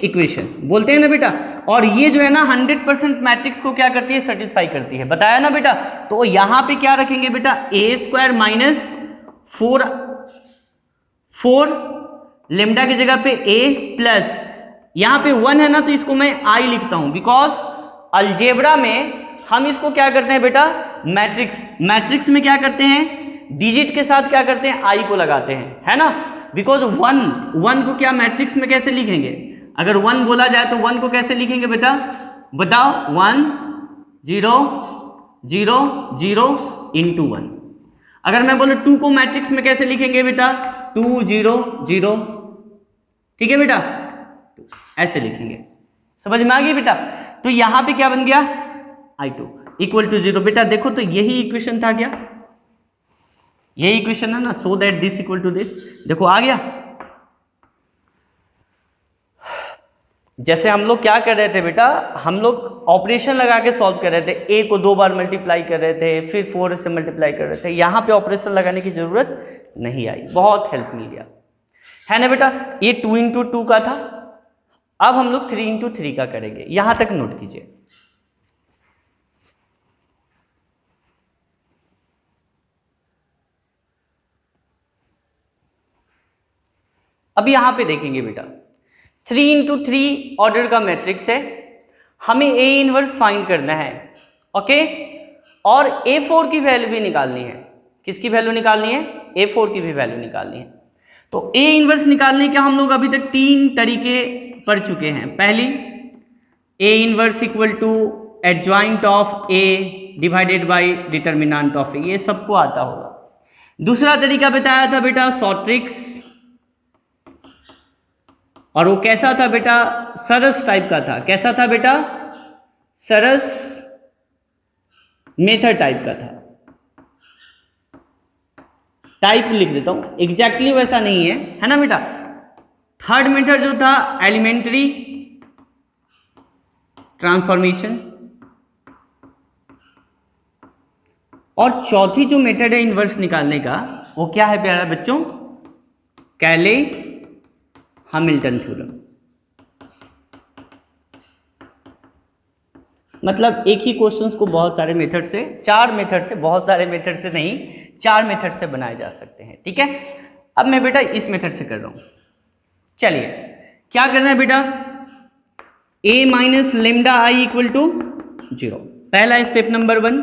इक्वेशन बोलते हैं ना बेटा। और ये जो है ना 100% मैट्रिक्स को क्या करती है, सेटिस्फाई करती है, बताया ना बेटा। तो यहां पे क्या रखेंगे बेटा, a स्क्वायर माइनस 4 लेमडा की जगह पे a प्लस, यहां पे 1 है ना तो इसको मैं i लिखता हूं, बिकॉज अलजेब्रा में हम इसको क्या करते हैं बेटा, मैट्रिक्स में क्या करते हैं, डिजिट के साथ क्या करते हैं, i को लगाते हैं, है ना। बिकॉज 1 को क्या मैट्रिक्स में कैसे लिखेंगे, अगर 1 बोला जाए तो 1 को कैसे लिखेंगे बेटा, बताओ, 1 0 0 0 इंटू 1। अगर मैं बोले 2 को मैट्रिक्स में कैसे लिखेंगे बेटा, 2 0 0, ठीक है बेटा, ऐसे लिखेंगे, समझ में आ गई बेटा। तो यहां पे क्या बन गया, I2 इक्वल टू 0। बेटा देखो तो यही इक्वेशन था क्या, यही इक्वेशन है ना, so that this equal to this, देखो आ गया। जैसे हम लोग क्या कर रहे थे बेटा, हम लोग ऑपरेशन लगा के सॉल्व कर रहे थे, a को 2 बार मल्टीप्लाई कर रहे थे, फिर 4 से मल्टीप्लाई कर रहे थे, यहां पे ऑपरेशन लगाने की जरूरत नहीं आई, बहुत हेल्प मिल गया, है ना बेटा। ये 2 इंटू 2 का था, अब हम लोग 3 इंटू 3 का करेंगे, यहां तक नोट कीजिए। अब यहां पे देखेंगे बेटा 3 इंटू 3 ऑर्डर का मैट्रिक्स है, हमें A इनवर्स फाइंड करना है, ओके। और A4 की वैल्यू भी निकालनी है, किसकी वैल्यू निकालनी है, A4 की भी वैल्यू निकालनी है। तो A इनवर्स निकालने के हम लोग अभी तक 3 तरीके पढ़ चुके हैं। पहली, A inverse equal to adjoint of A divided by determinant of A, ये सबको आता होगा। दूसरा तरीका बताया था बेटा शॉर्ट ट्रिक्स, और वो कैसा था बेटा, सरस टाइप का था, कैसा था बेटा, सरस मेथड टाइप का था, टाइप लिख देता हूं, एग्जैक्टली वैसा नहीं है, है ना बेटा। थर्ड मेथड जो था एलिमेंट्री ट्रांसफॉर्मेशन, और चौथी जो मेथड है इनवर्स निकालने का, वो क्या है प्यारा बच्चों, कैले हैमिल्टन थ्योरम। मतलब एक ही क्वेश्चंस को बहुत सारे मेथड से, 4 मेथड से, बहुत सारे मेथड से नहीं, 4 मेथड से बनाए जा सकते हैं, ठीक है। अब मैं बेटा इस मेथड से कर रहा हूं, चलिए क्या करना है बेटा, a minus lambda I equal to 0, पहला स्टेप नंबर 1।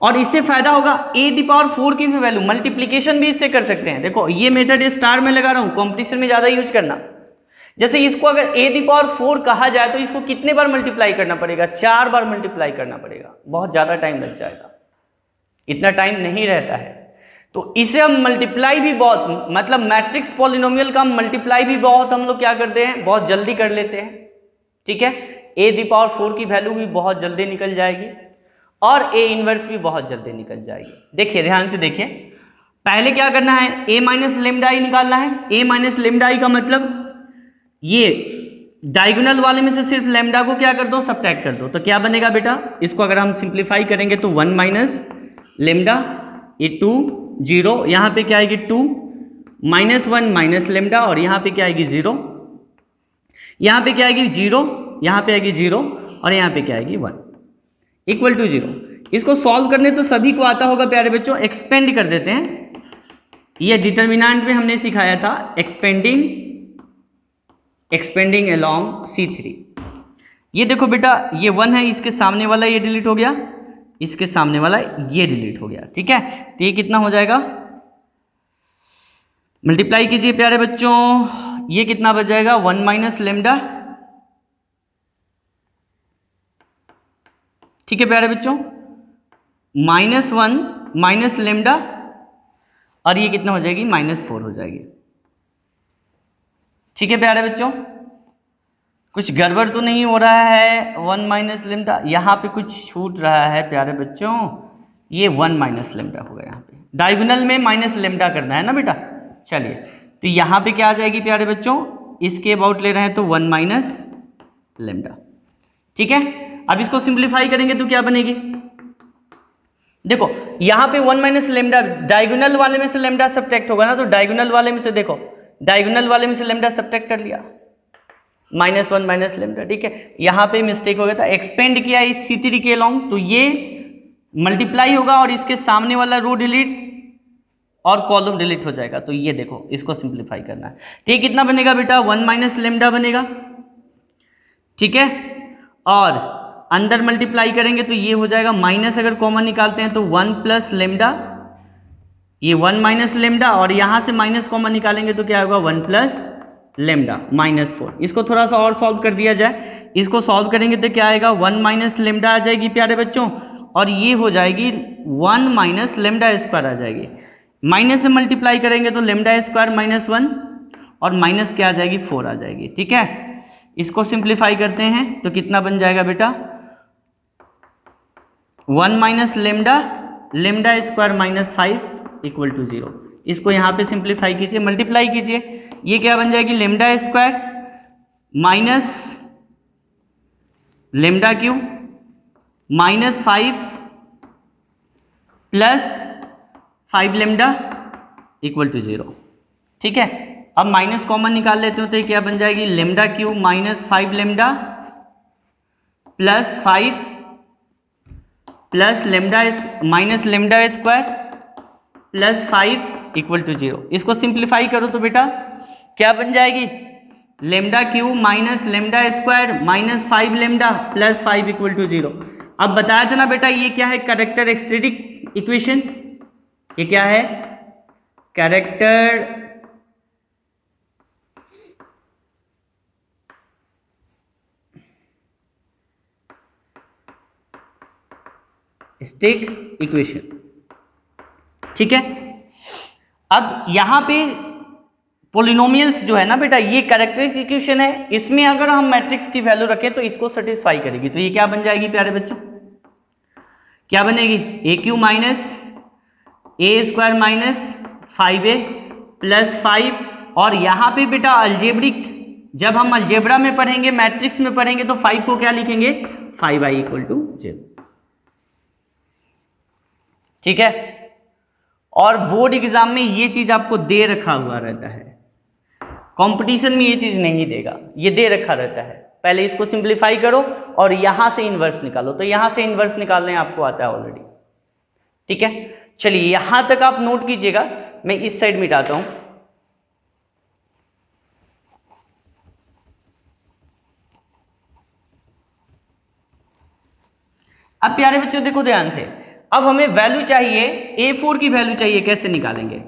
और इससे फायदा होगा, a⁴ की भी वैल्यू, मल्टीप्लीकेशन भी इससे कर सकते हैं। देखो ये मेथड स्टार में लगा रहा हूं, कंपटीशन में ज्यादा यूज करना। जैसे इसको अगर a⁴ कहा जाए तो इसको कितने बार मल्टीप्लाई करना पड़ेगा, 4 बार मल्टीप्लाई करना पड़ेगा, बहुत ज्यादा टाइम लग जाएगा, इतना टाइम नहीं रहता है। तो इसे हम मल्टीप्लाई भी बहुत, मतलब मैट्रिक्स पॉलिनोमियल का मल्टीप्लाई भी बहुत हम लोग क्या करते हैं, बहुत जल्दी कर लेते हैं, ठीक है। a⁴ की वैल्यू भी बहुत जल्दी निकल जाएगी। और ए इनवर्स भी बहुत जल्दी निकल जाएगी। देखिए ध्यान से देखिए, पहले क्या करना है, ए माइनस लेमडा आई निकालना है। ए माइनस लेमडा आई का मतलब ये डायगोनल वाले में से सिर्फ लेमडा को क्या कर दो, सब्ट्रैक्ट कर दो। तो क्या बनेगा बेटा, इसको अगर हम सिंप्लीफाई करेंगे तो 1 माइनस लेमडा, ये 2 0, यहाँ पे क्या आएगी 2 माइनस 1 माइनस लेमडा, और यहाँ पे क्या आएगी 0, यहाँ पे क्या आएगी 0, यहाँ पे आएगी 0, और यहाँ पे क्या आएगी 1 इक्वल टू 0। इसको सॉल्व करने तो सभी को आता होगा प्यारे बच्चों, एक्सपेंड कर देते हैं। ये डिटर्मिनेंट में हमने सिखाया था एक्सपेंडिंग अलोंग C3। ये देखो बेटा, ये 1 है, इसके सामने वाला ये डिलीट हो गया, इसके सामने वाला ये डिलीट हो गया, ठीक है। तो ये कितना हो जाएगा, मल्टीप्लाई कीजिए प्यारे बच्चों, ये कितना बच जाएगा 1 माइनस लेमडा, ठीक है प्यारे बच्चों, -1 माइनस लेमडा, और ये कितना हो जाएगी -4 हो जाएगी, ठीक है प्यारे बच्चों। कुछ गड़बड़ तो नहीं हो रहा है, 1 माइनस लेमडा, यहाँ पे कुछ छूट रहा है प्यारे बच्चों, ये 1 माइनस लेमडा होगा, यहाँ पे डायगोनल में माइनस लेमडा करना है ना बेटा। चलिए, तो यहाँ पे क्या आ जाएगी प्यारे बच्चों, इसके अबाउट ले रहे हैं तो 1 माइनस लेमडा, ठीक है। अब इसको सिंप्लीफाई करेंगे तो क्या बनेगी, देखो यहाँ पे 1 माइनस लेमडा, डायगोनल वाले में से लेमडा सब्ट्रैक्ट होगा ना, तो डायगोनल वाले में से देखो, डायगोनल वाले में से लेमडा सब्ट्रैक्ट कर लिया, -1 माइनस लेमडा, ठीक है। यहाँ पे मिस्टेक हो गया था, एक्सपेंड किया इस C3 के अलोंग, तो ये मल्टीप्लाई होगा और इसके सामने वाला रो डिलीट और कॉलम डिलीट हो जाएगा। तो ये देखो, इसको सिंप्लीफाई करना है, तो ये कितना बनेगा बेटा 1 माइनस लेमडा बनेगा, ठीक है। और अंदर मल्टीप्लाई करेंगे तो ये हो जाएगा, माइनस अगर कॉमन निकालते हैं तो 1 प्लस लेमडा, ये 1 माइनस लेमडा, और यहाँ से माइनस कॉमन निकालेंगे तो क्या होगा 1 प्लस लेमडा -4। इसको थोड़ा सा और सॉल्व कर दिया जाए, इसको सॉल्व करेंगे तो क्या आएगा 1 माइनस लेमडा आ जाएगी प्यारे बच्चों, और ये हो जाएगी 1 माइनस लेमडा स्क्वायर आ जाएगी, माइनस से मल्टीप्लाई करेंगे तो लेमडा स्क्वायर -1, और माइनस क्या आ जाएगी 4 आ जाएगी, ठीक है। इसको सिंप्लीफाई करते हैं तो कितना बन जाएगा बेटा 1 minus lambda, lambda square -5 equal to 0। इसको यहाँ पे सिंप्लीफाई कीजिए, मल्टीप्लाई कीजिए, ये क्या बन जाएगी lambda square minus lambda q -5 plus 5 lambda equal to 0, ठीक है। अब माइनस कॉमन निकाल लेते हो तो ये क्या बन जाएगी lambda q -5 lambda plus 5 plus lambda minus lambda square plus 5 equal to 0। इसको सिंप्लीफाई करो तो बेटा क्या बन जाएगी lambda q minus lambda square -5 lambda plus 5 equal to 0। अब बताया था ना बेटा, ये क्या है कैरेक्टरिस्टिक इक्वेशन, ये क्या है कैरेक्टरिस्टिक इक्वेशन, ठीक है। अब यहां पे पोलिनोमियल्स जो है ना बेटा, ये कैरेक्टरिस्टिक इक्वेशन है, इसमें अगर हम मैट्रिक्स की वैल्यू रखें तो इसको सेटिस्फाई करेगी। तो ये क्या बन जाएगी प्यारे बच्चों, क्या बनेगी ए cube minus A square minus 5a plus 5, और यहां पे बेटा अल्जेब्रिक, जब हम अलजेब्रा में पढ़ेंगे मैट्रिक्स में पढ़ेंगे तो 5 को क्या लिखेंगे 5i इक्वल टू 0, ठीक है। और बोर्ड एग्जाम में ये चीज आपको दे रखा हुआ रहता है, कंपटीशन में ये चीज नहीं देगा, ये दे रखा रहता है। पहले इसको सिंप्लीफाई करो और यहां से इनवर्स निकालो, तो यहां से इनवर्स निकालने आपको आता है ऑलरेडी, ठीक है। चलिए यहां तक आप नोट कीजिएगा, मैं इस साइड मिटाता हूं। अब प्यारे बच्चों देखो ध्यान से, अब हमें वैल्यू चाहिए A4 की वैल्यू चाहिए, कैसे निकालेंगे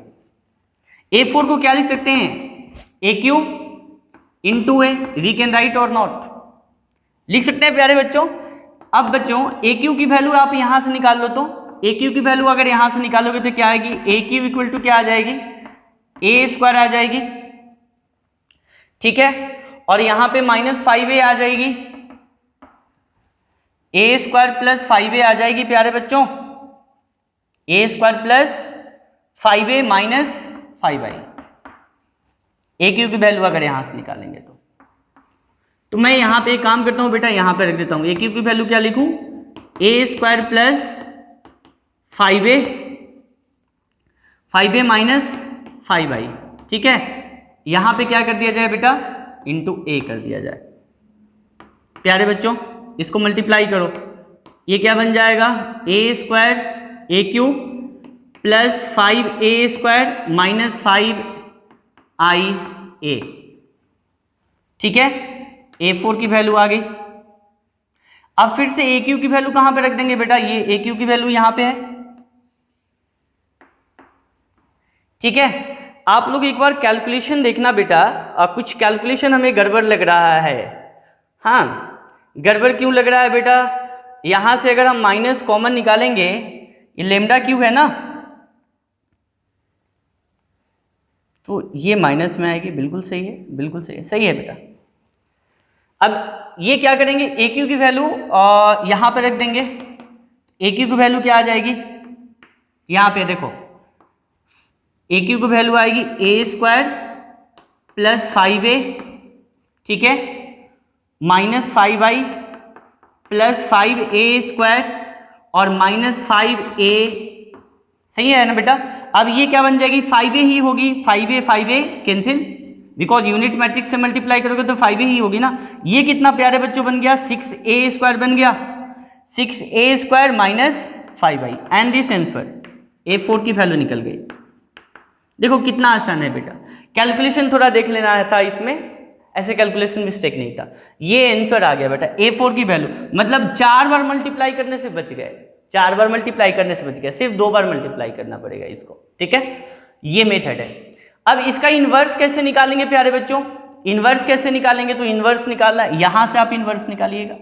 A4 को, क्या लिख सकते हैं A cube into A, we can write और नॉट, लिख सकते हैं प्यारे बच्चों। अब बच्चों ए क्यू की वैल्यू आप यहां से निकाल लो, तो ए क्यू की वैल्यू अगर यहां से निकालोगे तो क्या आएगी ए क्यू इक्वल टू क्या आ जाएगी ए स्क्वायर आ जाएगी, ठीक है। और यहां पे -5a आ जाएगी, ए स्क्वायर प्लस 5a आ जाएगी प्यारे बच्चों, A square plus 5a minus 5i। A cube की वैल्यू अगर यहां से निकालेंगे तो मैं यहां पे एक काम करता हूं बेटा, यहां पे रख देता हूं, ए क्यू की वैल्यू क्या लिखूं, ए square plus 5a minus 5i। ठीक है, यहां पे क्या कर दिया जाए बेटा, इंटू ए कर दिया जाए। प्यारे बच्चों इसको मल्टीप्लाई करो, ये क्या बन जाएगा, A square A cube plus 5a square minus 5ia। ठीक है, a4 की वैल्यू आ गई। अब फिर से ए क्यू की वैल्यू कहां पे रख देंगे बेटा, ये ए क्यू की वैल्यू यहां पे है। ठीक है, आप लोग एक बार कैलकुलेशन देखना बेटा, कुछ कैलकुलेशन हमें गड़बड़ लग रहा है। हाँ, गड़बड़ क्यों लग रहा है बेटा, यहां से अगर हम माइनस कॉमन निकालेंगे, ये लेमडा क्यू है ना, तो ये माइनस में आएगी। बिल्कुल सही है, बिल्कुल सही है, सही है बेटा। अब ये क्या करेंगे, ए क्यू की वैल्यू यहां पे रख देंगे। ए क्यू की वैल्यू क्या आ जाएगी, यहां पे देखो, ए क्यू की वैल्यू आएगी ए स्क्वायर प्लस 5a, ठीक है, minus 5i plus 5a square और माइनस 5a। सही है ना बेटा। अब ये क्या बन जाएगी, 5a ही होगी, 5a cancel, because unit matrix से मल्टीप्लाई करोगे तो 5a ही होगी ना। ये कितना प्यारे बच्चों बन गया, 6a स्क्वायर बन गया, 6a square minus 5i and this answer a4 की वैल्यू निकल गई। देखो कितना आसान है बेटा, कैलकुलेशन थोड़ा देख लेना था इसमें, ऐसे कैलकुलेशन मिस्टेक नहीं था। ये आंसर आ गया बेटा, a4 की वैल्यू, मतलब 4 बार मल्टीप्लाई करने से बच गए, 4 बार मल्टीप्लाई करने से बच गया, सिर्फ 2 बार मल्टीप्लाई करना पड़ेगा इसको। ठीक है, ये मेथड है। अब इसका इन्वर्स कैसे निकालेंगे प्यारे बच्चों, इन्वर्स कैसे निकालेंगे, तो इन्वर्स निकालना, यहां से आप इन्वर्स निकालिएगा।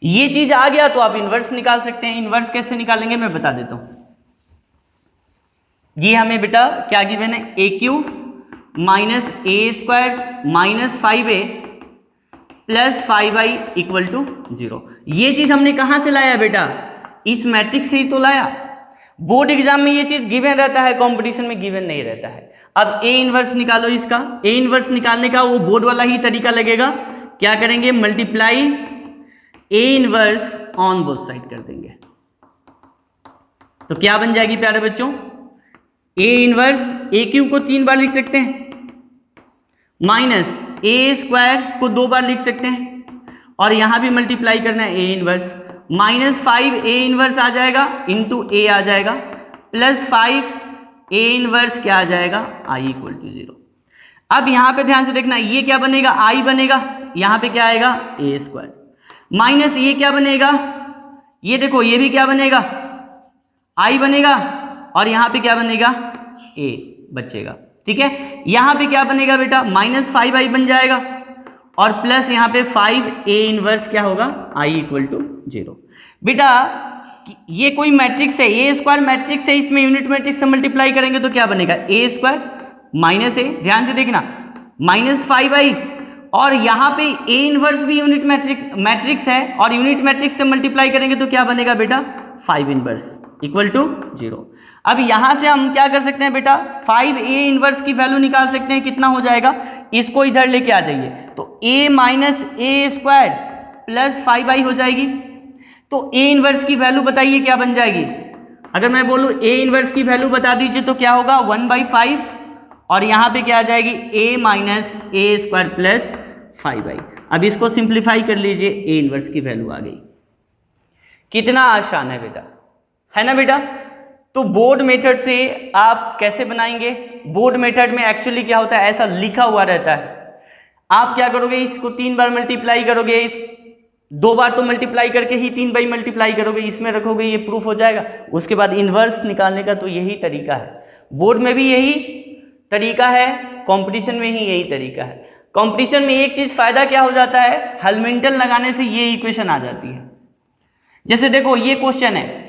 ये चीज आ गया तो आप इन्वर्स निकाल सकते हैं। इन्वर्स कैसे निकालेंगे मैं बता देता हूं। ये हमें बेटा क्या गिवन है, A cube minus A square minus 5a plus 5i equal to 0। ये चीज हमने कहां से लाया बेटा, इस मैट्रिक्स से ही तो लाया। बोर्ड एग्जाम में ये चीज गिवन रहता है, कंपटीशन में गिवन नहीं रहता है। अब ए इनवर्स निकालो इसका, ए इनवर्स निकालने का वो बोर्ड वाला ही तरीका लगेगा। क्या करेंगे, multiply A inverse on both side कर देंगे, तो क्या बन जाएगी प्यारे बच्चों, ए इनवर्स ए क्यू को 3 बार लिख सकते हैं, माइनस ए स्क्वायर को 2 बार लिख सकते हैं, और यहां भी मल्टीप्लाई करना है A inverse, minus 5 A inverse आ जाएगा इंटू ए आ जाएगा, प्लस 5 ए इनवर्स क्या आ जाएगा, आई इक्वल टू 0। अब यहां पे ध्यान से देखना, ये क्या बनेगा, आई बनेगा, यहां पे क्या आएगा ए स्क्वायर, माइनस ये क्या बनेगा, ये देखो ये भी क्या बनेगा, आई बनेगा, और यहां पे क्या बनेगा, ए बचेगा। ठीक है, यहां पे क्या बनेगा बेटा, माइनस 5i बन जाएगा, और प्लस यहां पे 5a इनवर्स क्या होगा, i इक्वल टू 0। बेटा ये कोई मैट्रिक्स है, ए स्क्वायर मैट्रिक्स है, इसमें यूनिट मैट्रिक्स से मल्टीप्लाई करेंगे तो क्या बनेगा, ए स्क्वायर माइनस ए, ध्यान से देखना, माइनस 5i, और यहां पे ए इनवर्स भी यूनिट मैट्रिक्स है, और यूनिट मैट्रिक्स से मल्टीप्लाई करेंगे तो क्या बनेगा बेटा, 5 इनवर्स इक्वल टू 0। अब यहां से हम क्या कर सकते हैं बेटा, 5a इनवर्स की वैल्यू निकाल सकते हैं, कितना हो जाएगा, इसको इधर लेके आ जाइए, तो a minus A square plus 5i हो जाएगी। तो a इनवर्स की वैल्यू बताइए क्या बन जाएगी, अगर मैं बोलूं a इनवर्स की वैल्यू बता दीजिए तो क्या होगा, 1/5, और यहां पे क्या आ जाएगी, a minus A square plus 5i। अब इसको सिंप्लीफाई कर लीजिए, a इनवर्स की वैल्यू आ गई। कितना आसान है बेटा, है ना बेटा। तो बोर्ड मेथड से आप कैसे बनाएंगे, बोर्ड मेथड में एक्चुअली क्या होता है, ऐसा लिखा हुआ रहता है, आप क्या करोगे, इसको 3 बार मल्टीप्लाई करोगे, इस 2 बार तो मल्टीप्लाई करके ही 3 बार मल्टीप्लाई करोगे, इसमें रखोगे, ये प्रूफ हो जाएगा। उसके बाद इन्वर्स निकालने का तो यही तरीका है, बोर्ड में भी यही तरीका है, कंपटीशन में ही यही तरीका है। कंपटीशन में एक चीज फायदा क्या हो जाता है, हेलमेंटल लगाने से ये इक्वेशन आ जाती है। जैसे देखो ये क्वेश्चन है,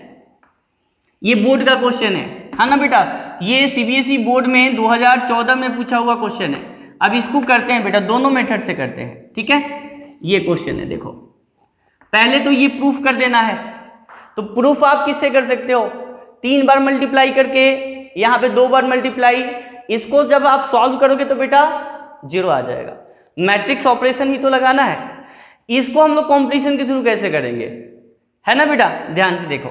ये बोर्ड का क्वेश्चन है ना बेटा, ये सीबीएसई बोर्ड में 2014 में पूछा हुआ क्वेश्चन है। अब इसको करते हैं बेटा, दोनों मेथड से करते हैं। ठीक है, ये क्वेश्चन है, देखो पहले तो ये प्रूफ कर देना है। तो प्रूफ आप किससे कर सकते हो, 3 बार मल्टीप्लाई करके, यहां पे 2 बार मल्टीप्लाई, इसको जब आप सॉल्व करोगे तो बेटा 0 आ जाएगा। मैट्रिक्स ऑपरेशन ही तो लगाना है। इसको हम लोग कॉम्पिटिशन के थ्रू कैसे करेंगे, है ना बेटा, ध्यान से देखो।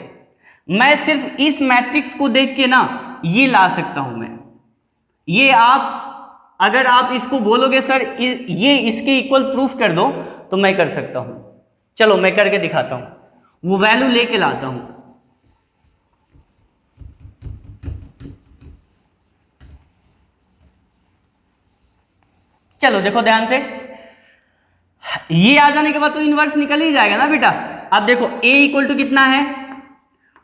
मैं सिर्फ इस मैट्रिक्स को देख के ना ये ला सकता हूं मैं, ये आप अगर आप इसको बोलोगे सर ये इसके इक्वल प्रूफ कर दो तो मैं कर सकता हूं। चलो मैं करके दिखाता हूं, वो वैल्यू लेके लाता हूं। चलो देखो ध्यान से, ये आ जाने के बाद तो इनवर्स निकल ही जाएगा ना बेटा। अब देखो a इक्वल टू कितना है,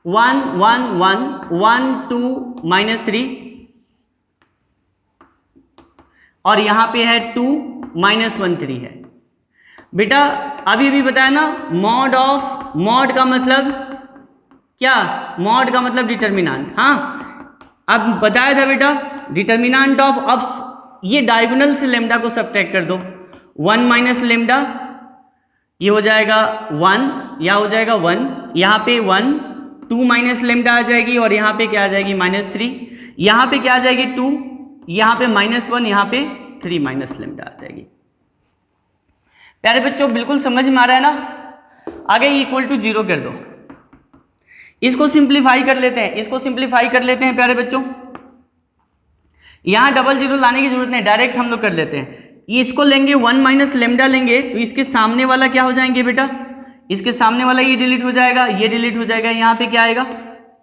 1 1 1 1 2 -3, और यहां पे है 2 -1 3 है बेटा। अभी भी बताया ना, मॉड ऑफ, मॉड का मतलब क्या, मॉड का मतलब डिटर्मिनेंट। हाँ अब बताया था बेटा, डिटर्मिनेंट ऑफ ये डायगोनल से लेमडा को सब्ट्रैक्ट कर दो, 1 माइनस लेमडा, ये हो जाएगा 1, या हो जाएगा 1, यहाँ पे 1, 2 माइनस लेमडा आ जाएगी, और यहाँ पे क्या आ जाएगी -3, यहाँ पे क्या आ जाएगी 2, यहाँ पे -1, यहाँ पे 3 माइनस लेमडा आ जाएगी। प्यारे बच्चों बिल्कुल समझ में आ रहा है ना। आगे इक्वल टू 0 कर दो, इसको सिंप्लीफाई कर लेते हैं, इसको सिंप्लीफाई कर लेते हैं प्यारे बच्चों। यहां डबल जीरो लाने की जरूरत नहीं, डायरेक्ट हम लोग कर लेते हैं। इसको लेंगे 1 माइनस लेमडा लेंगे, तो इसके सामने वाला क्या हो जाएंगे बेटा, इसके सामने वाला ये डिलीट हो जाएगा, ये डिलीट हो जाएगा, यहाँ पे क्या आएगा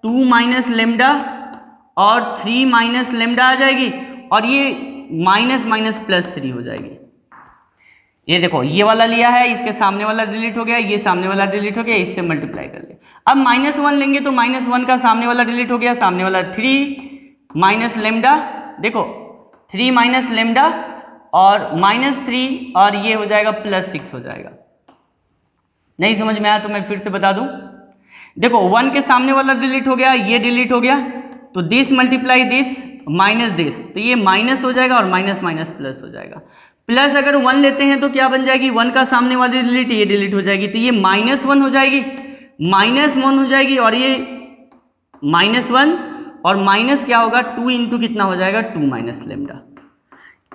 2 माइनस लेमडा और 3 माइनस लेमडा आ जाएगी, और ये माइनस माइनस +3 हो जाएगी। ये देखो ये वाला लिया है, इसके सामने वाला डिलीट हो गया, ये सामने वाला डिलीट हो गया, इससे मल्टीप्लाई कर लिया। अब -1 लेंगे तो -1 का सामने वाला डिलीट हो गया, सामने वाला 3 माइनस लेमडा, देखो 3 माइनस लेमडा और -3, और ये हो जाएगा +6 हो जाएगा। नहीं समझ में आया तो मैं फिर से बता दूं, देखो 1 के सामने वाला डिलीट हो गया, ये डिलीट हो गया, तो this multiply this minus this, तो ये माइनस हो जाएगा और माइनस माइनस प्लस हो जाएगा। प्लस अगर 1 लेते हैं तो क्या बन जाएगी, 1 का सामने वाली डिलीट, ये डिलीट हो जाएगी, तो ये -1 हो जाएगी, -1 हो जाएगी, और ये -1 और माइनस क्या होगा 2 इंटू कितना हो जाएगा 2 माइनस लेमडा।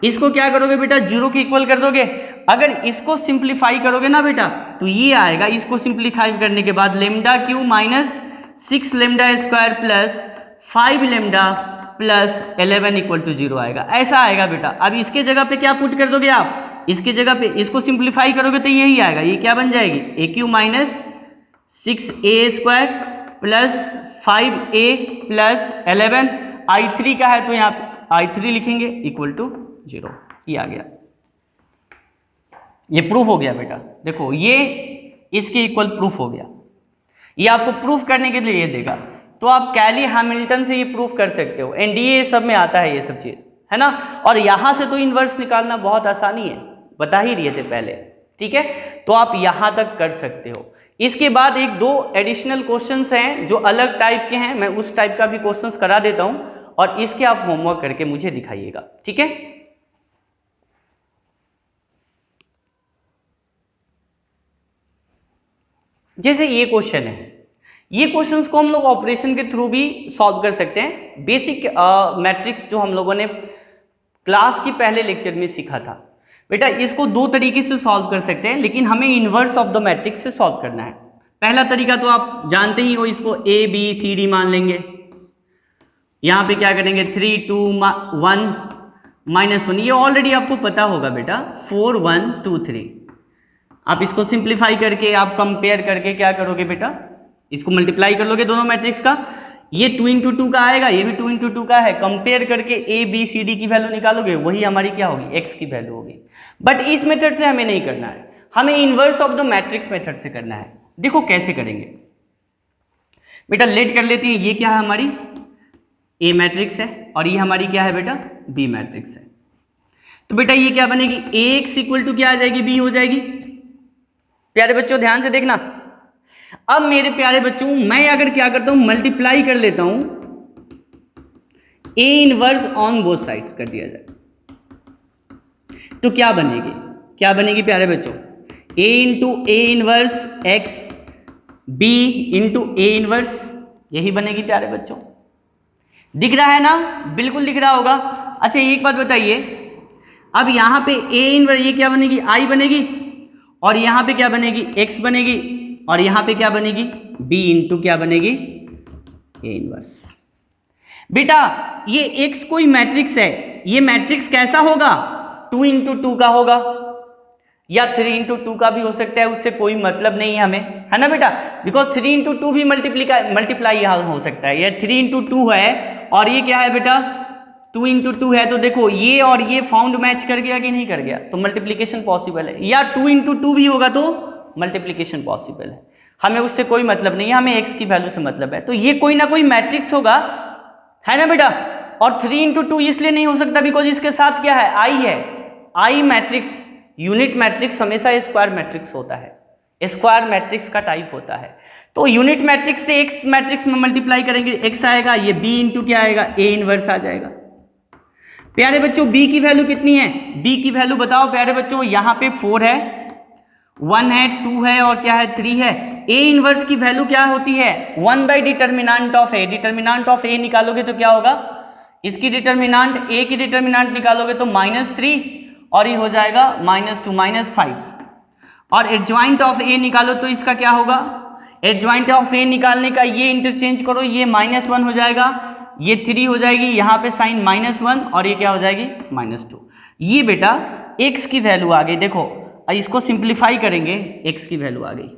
इसको क्या करोगे बेटा 0 के इक्वल कर दोगे। अगर इसको सिंप्लीफाई करोगे ना बेटा तो ये आएगा, इसको सिंप्लीफाई करने के बाद lambda q minus 6 lambda square plus 5 lambda plus 11 equal to 0 आएगा, ऐसा आएगा बेटा। अब इसके जगह पे क्या पुट कर दोगे आप, इसके जगह पे इसको सिंप्लीफाई करोगे तो यही आएगा, ये क्या बन जाएगी A cube minus 6a square plus 5a plus 11, I3 का है तो यहाँ पे I3 लिखेंगे इक्वल टू 0, ये आ गया, ये प्रूफ हो गया बेटा। देखो ये इसके इक्वल प्रूफ हो गया, ये आपको प्रूफ करने के लिए ये देगा, तो आप कैली हैमिल्टन से ये प्रूफ कर सकते हो, एनडीए सब में आता है ये सब चीज, है ना। और यहां से तो इनवर्स निकालना बहुत आसानी है, बता ही रहे थे पहले, ठीक है, तो आप यहां तक कर सकते हो। इसके बाद 1-2 एडिशनल क्वेश्चंस हैं जो अलग टाइप के हैं, मैं उस टाइप का भी क्वेश्चंस करा देता हूं, और इसके आप होमवर्क करके मुझे दिखाइएगा, ठीक है। जैसे ये क्वेश्चन है, ये क्वेश्चंस को हम लोग ऑपरेशन के थ्रू भी सॉल्व कर सकते हैं। बेसिक मैट्रिक्स जो हम लोगों ने क्लास की पहले लेक्चर में सीखा था बेटा, इसको 2 तरीके से सॉल्व कर सकते हैं, लेकिन हमें इनवर्स ऑफ द मैट्रिक्स से सॉल्व करना है। पहला तरीका तो आप जानते ही हो, इसको A B C D मान लेंगे, यहाँ पे क्या करेंगे 3 2 1 -1, ये ऑलरेडी आपको पता होगा बेटा, 4 1 2 3। आप इसको सिंप्लीफाई करके आप कंपेयर करके क्या करोगे बेटा, इसको मल्टीप्लाई कर लोगे दोनों मैट्रिक्स का, ये 2 इंटू 2 का आएगा, ये भी 2 इंटू 2 का है, कंपेयर करके A B C D की वैल्यू निकालोगे, वही हमारी क्या होगी x की वैल्यू होगी। बट इस मेथड से हमें नहीं करना है, हमें inverse of the matrix method से करना है। देखो कैसे करेंगे बेटा, लेट कर लेते हैं, ये क्या है हमारी A मैट्रिक्स है, और ये हमारी क्या है बेटा B मैट्रिक्स है। तो बेटा ये क्या बनेगी, AX इक्वल टू क्या आ जाएगी, B हो जाएगी। प्यारे बच्चों ध्यान से देखना, अब मेरे प्यारे बच्चों मैं अगर क्या करता हूं मल्टीप्लाई कर लेता हूं, A inverse on both sides कर दिया जाए तो क्या बनेगी, क्या बनेगी प्यारे बच्चों, A into A inverse X B into A inverse, यही बनेगी प्यारे बच्चों। दिख रहा है ना, बिल्कुल दिख रहा होगा। अच्छा एक बात बताइए, अब यहाँ पे ए इनवर्स ये क्या बनेगी, आई बनेगी, और यहाँ पे क्या बनेगी, एक्स बनेगी, और यहाँ पे क्या बनेगी, बी इंटू क्या बनेगी, ए इनवर्स। बेटा ये एक्स कोई मैट्रिक्स है, ये मैट्रिक्स कैसा होगा, 2 इंटू 2 का होगा या 3 इंटू 2 का भी हो सकता है, उससे कोई मतलब नहीं है हमें, है ना बेटा, बिकॉज 3 इंटू 2 भी मल्टीप्लाई यहाँ हो सकता है। ये 3 इंटू 2 है और ये क्या है बेटा 2 इंटू 2 है, तो देखो ये और ये फाउंड मैच कर गया कि नहीं कर गया, तो मल्टीप्लीकेशन पॉसिबल है। या 2 इंटू 2 भी होगा तो मल्टीप्लीकेशन पॉसिबल है, हमें उससे कोई मतलब नहीं है, हमें एक्स की वैल्यू से मतलब है। तो ये कोई ना कोई मैट्रिक्स होगा, है ना बेटा। और 3 इंटू 2 इसलिए नहीं हो सकता बिकॉज इसके साथ क्या है, आई है। आई मैट्रिक्स, यूनिट मैट्रिक्स हमेशा स्क्वायर मैट्रिक्स होता है, स्क्वायर मैट्रिक्स का टाइप होता है। तो यूनिट मैट्रिक्स से एक्स मैट्रिक्स में मल्टीप्लाई करेंगे, एक्स आएगा, ये बी इंटू क्या आएगा, ए इनवर्स आ जाएगा। प्यारे बच्चों बी की वैल्यू कितनी है, बी की वैल्यू बताओ प्यारे बच्चों, यहाँ पे 4 है, 1 है, 2 है और क्या है 3 है। ए इनवर्स की वैल्यू क्या होती है, 1 by determinant of A. Determinant of A निकालोगे तो क्या होगा, इसकी डिटर्मिनांट, ए की डिटर्मिनांट निकालोगे तो -3 और ये हो जाएगा -2 -5। और एडजॉइंट ऑफ ए निकालो तो इसका क्या होगा, एडजॉइंट ऑफ ए निकालने का ये इंटरचेंज करो, ये -1 हो जाएगा, ये 3 हो जाएगी, यहाँ पे साइन -1 और ये क्या हो जाएगी -2। ये बेटा x की वैल्यू आ गई। देखो इसको सिंप्लीफाई करेंगे, x की वैल्यू आ गई।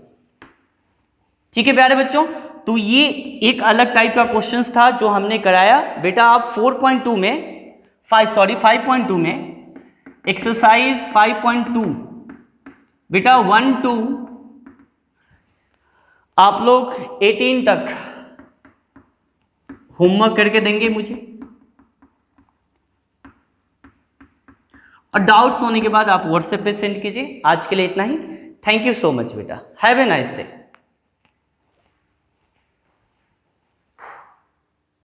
ठीक है प्यारे बच्चों, तो ये एक अलग टाइप का क्वेश्चन था जो हमने कराया। बेटा आप 4.2 में 5.2 में एक्सरसाइज 5.2 बेटा 1 to आप लोग 18 तक होमवर्क करके देंगे मुझे, और डाउट्स होने के बाद आप व्हाट्सएप पे सेंड कीजिए। आज के लिए इतना ही। थैंक यू सो मच बेटा, हैव ए नाइस डे।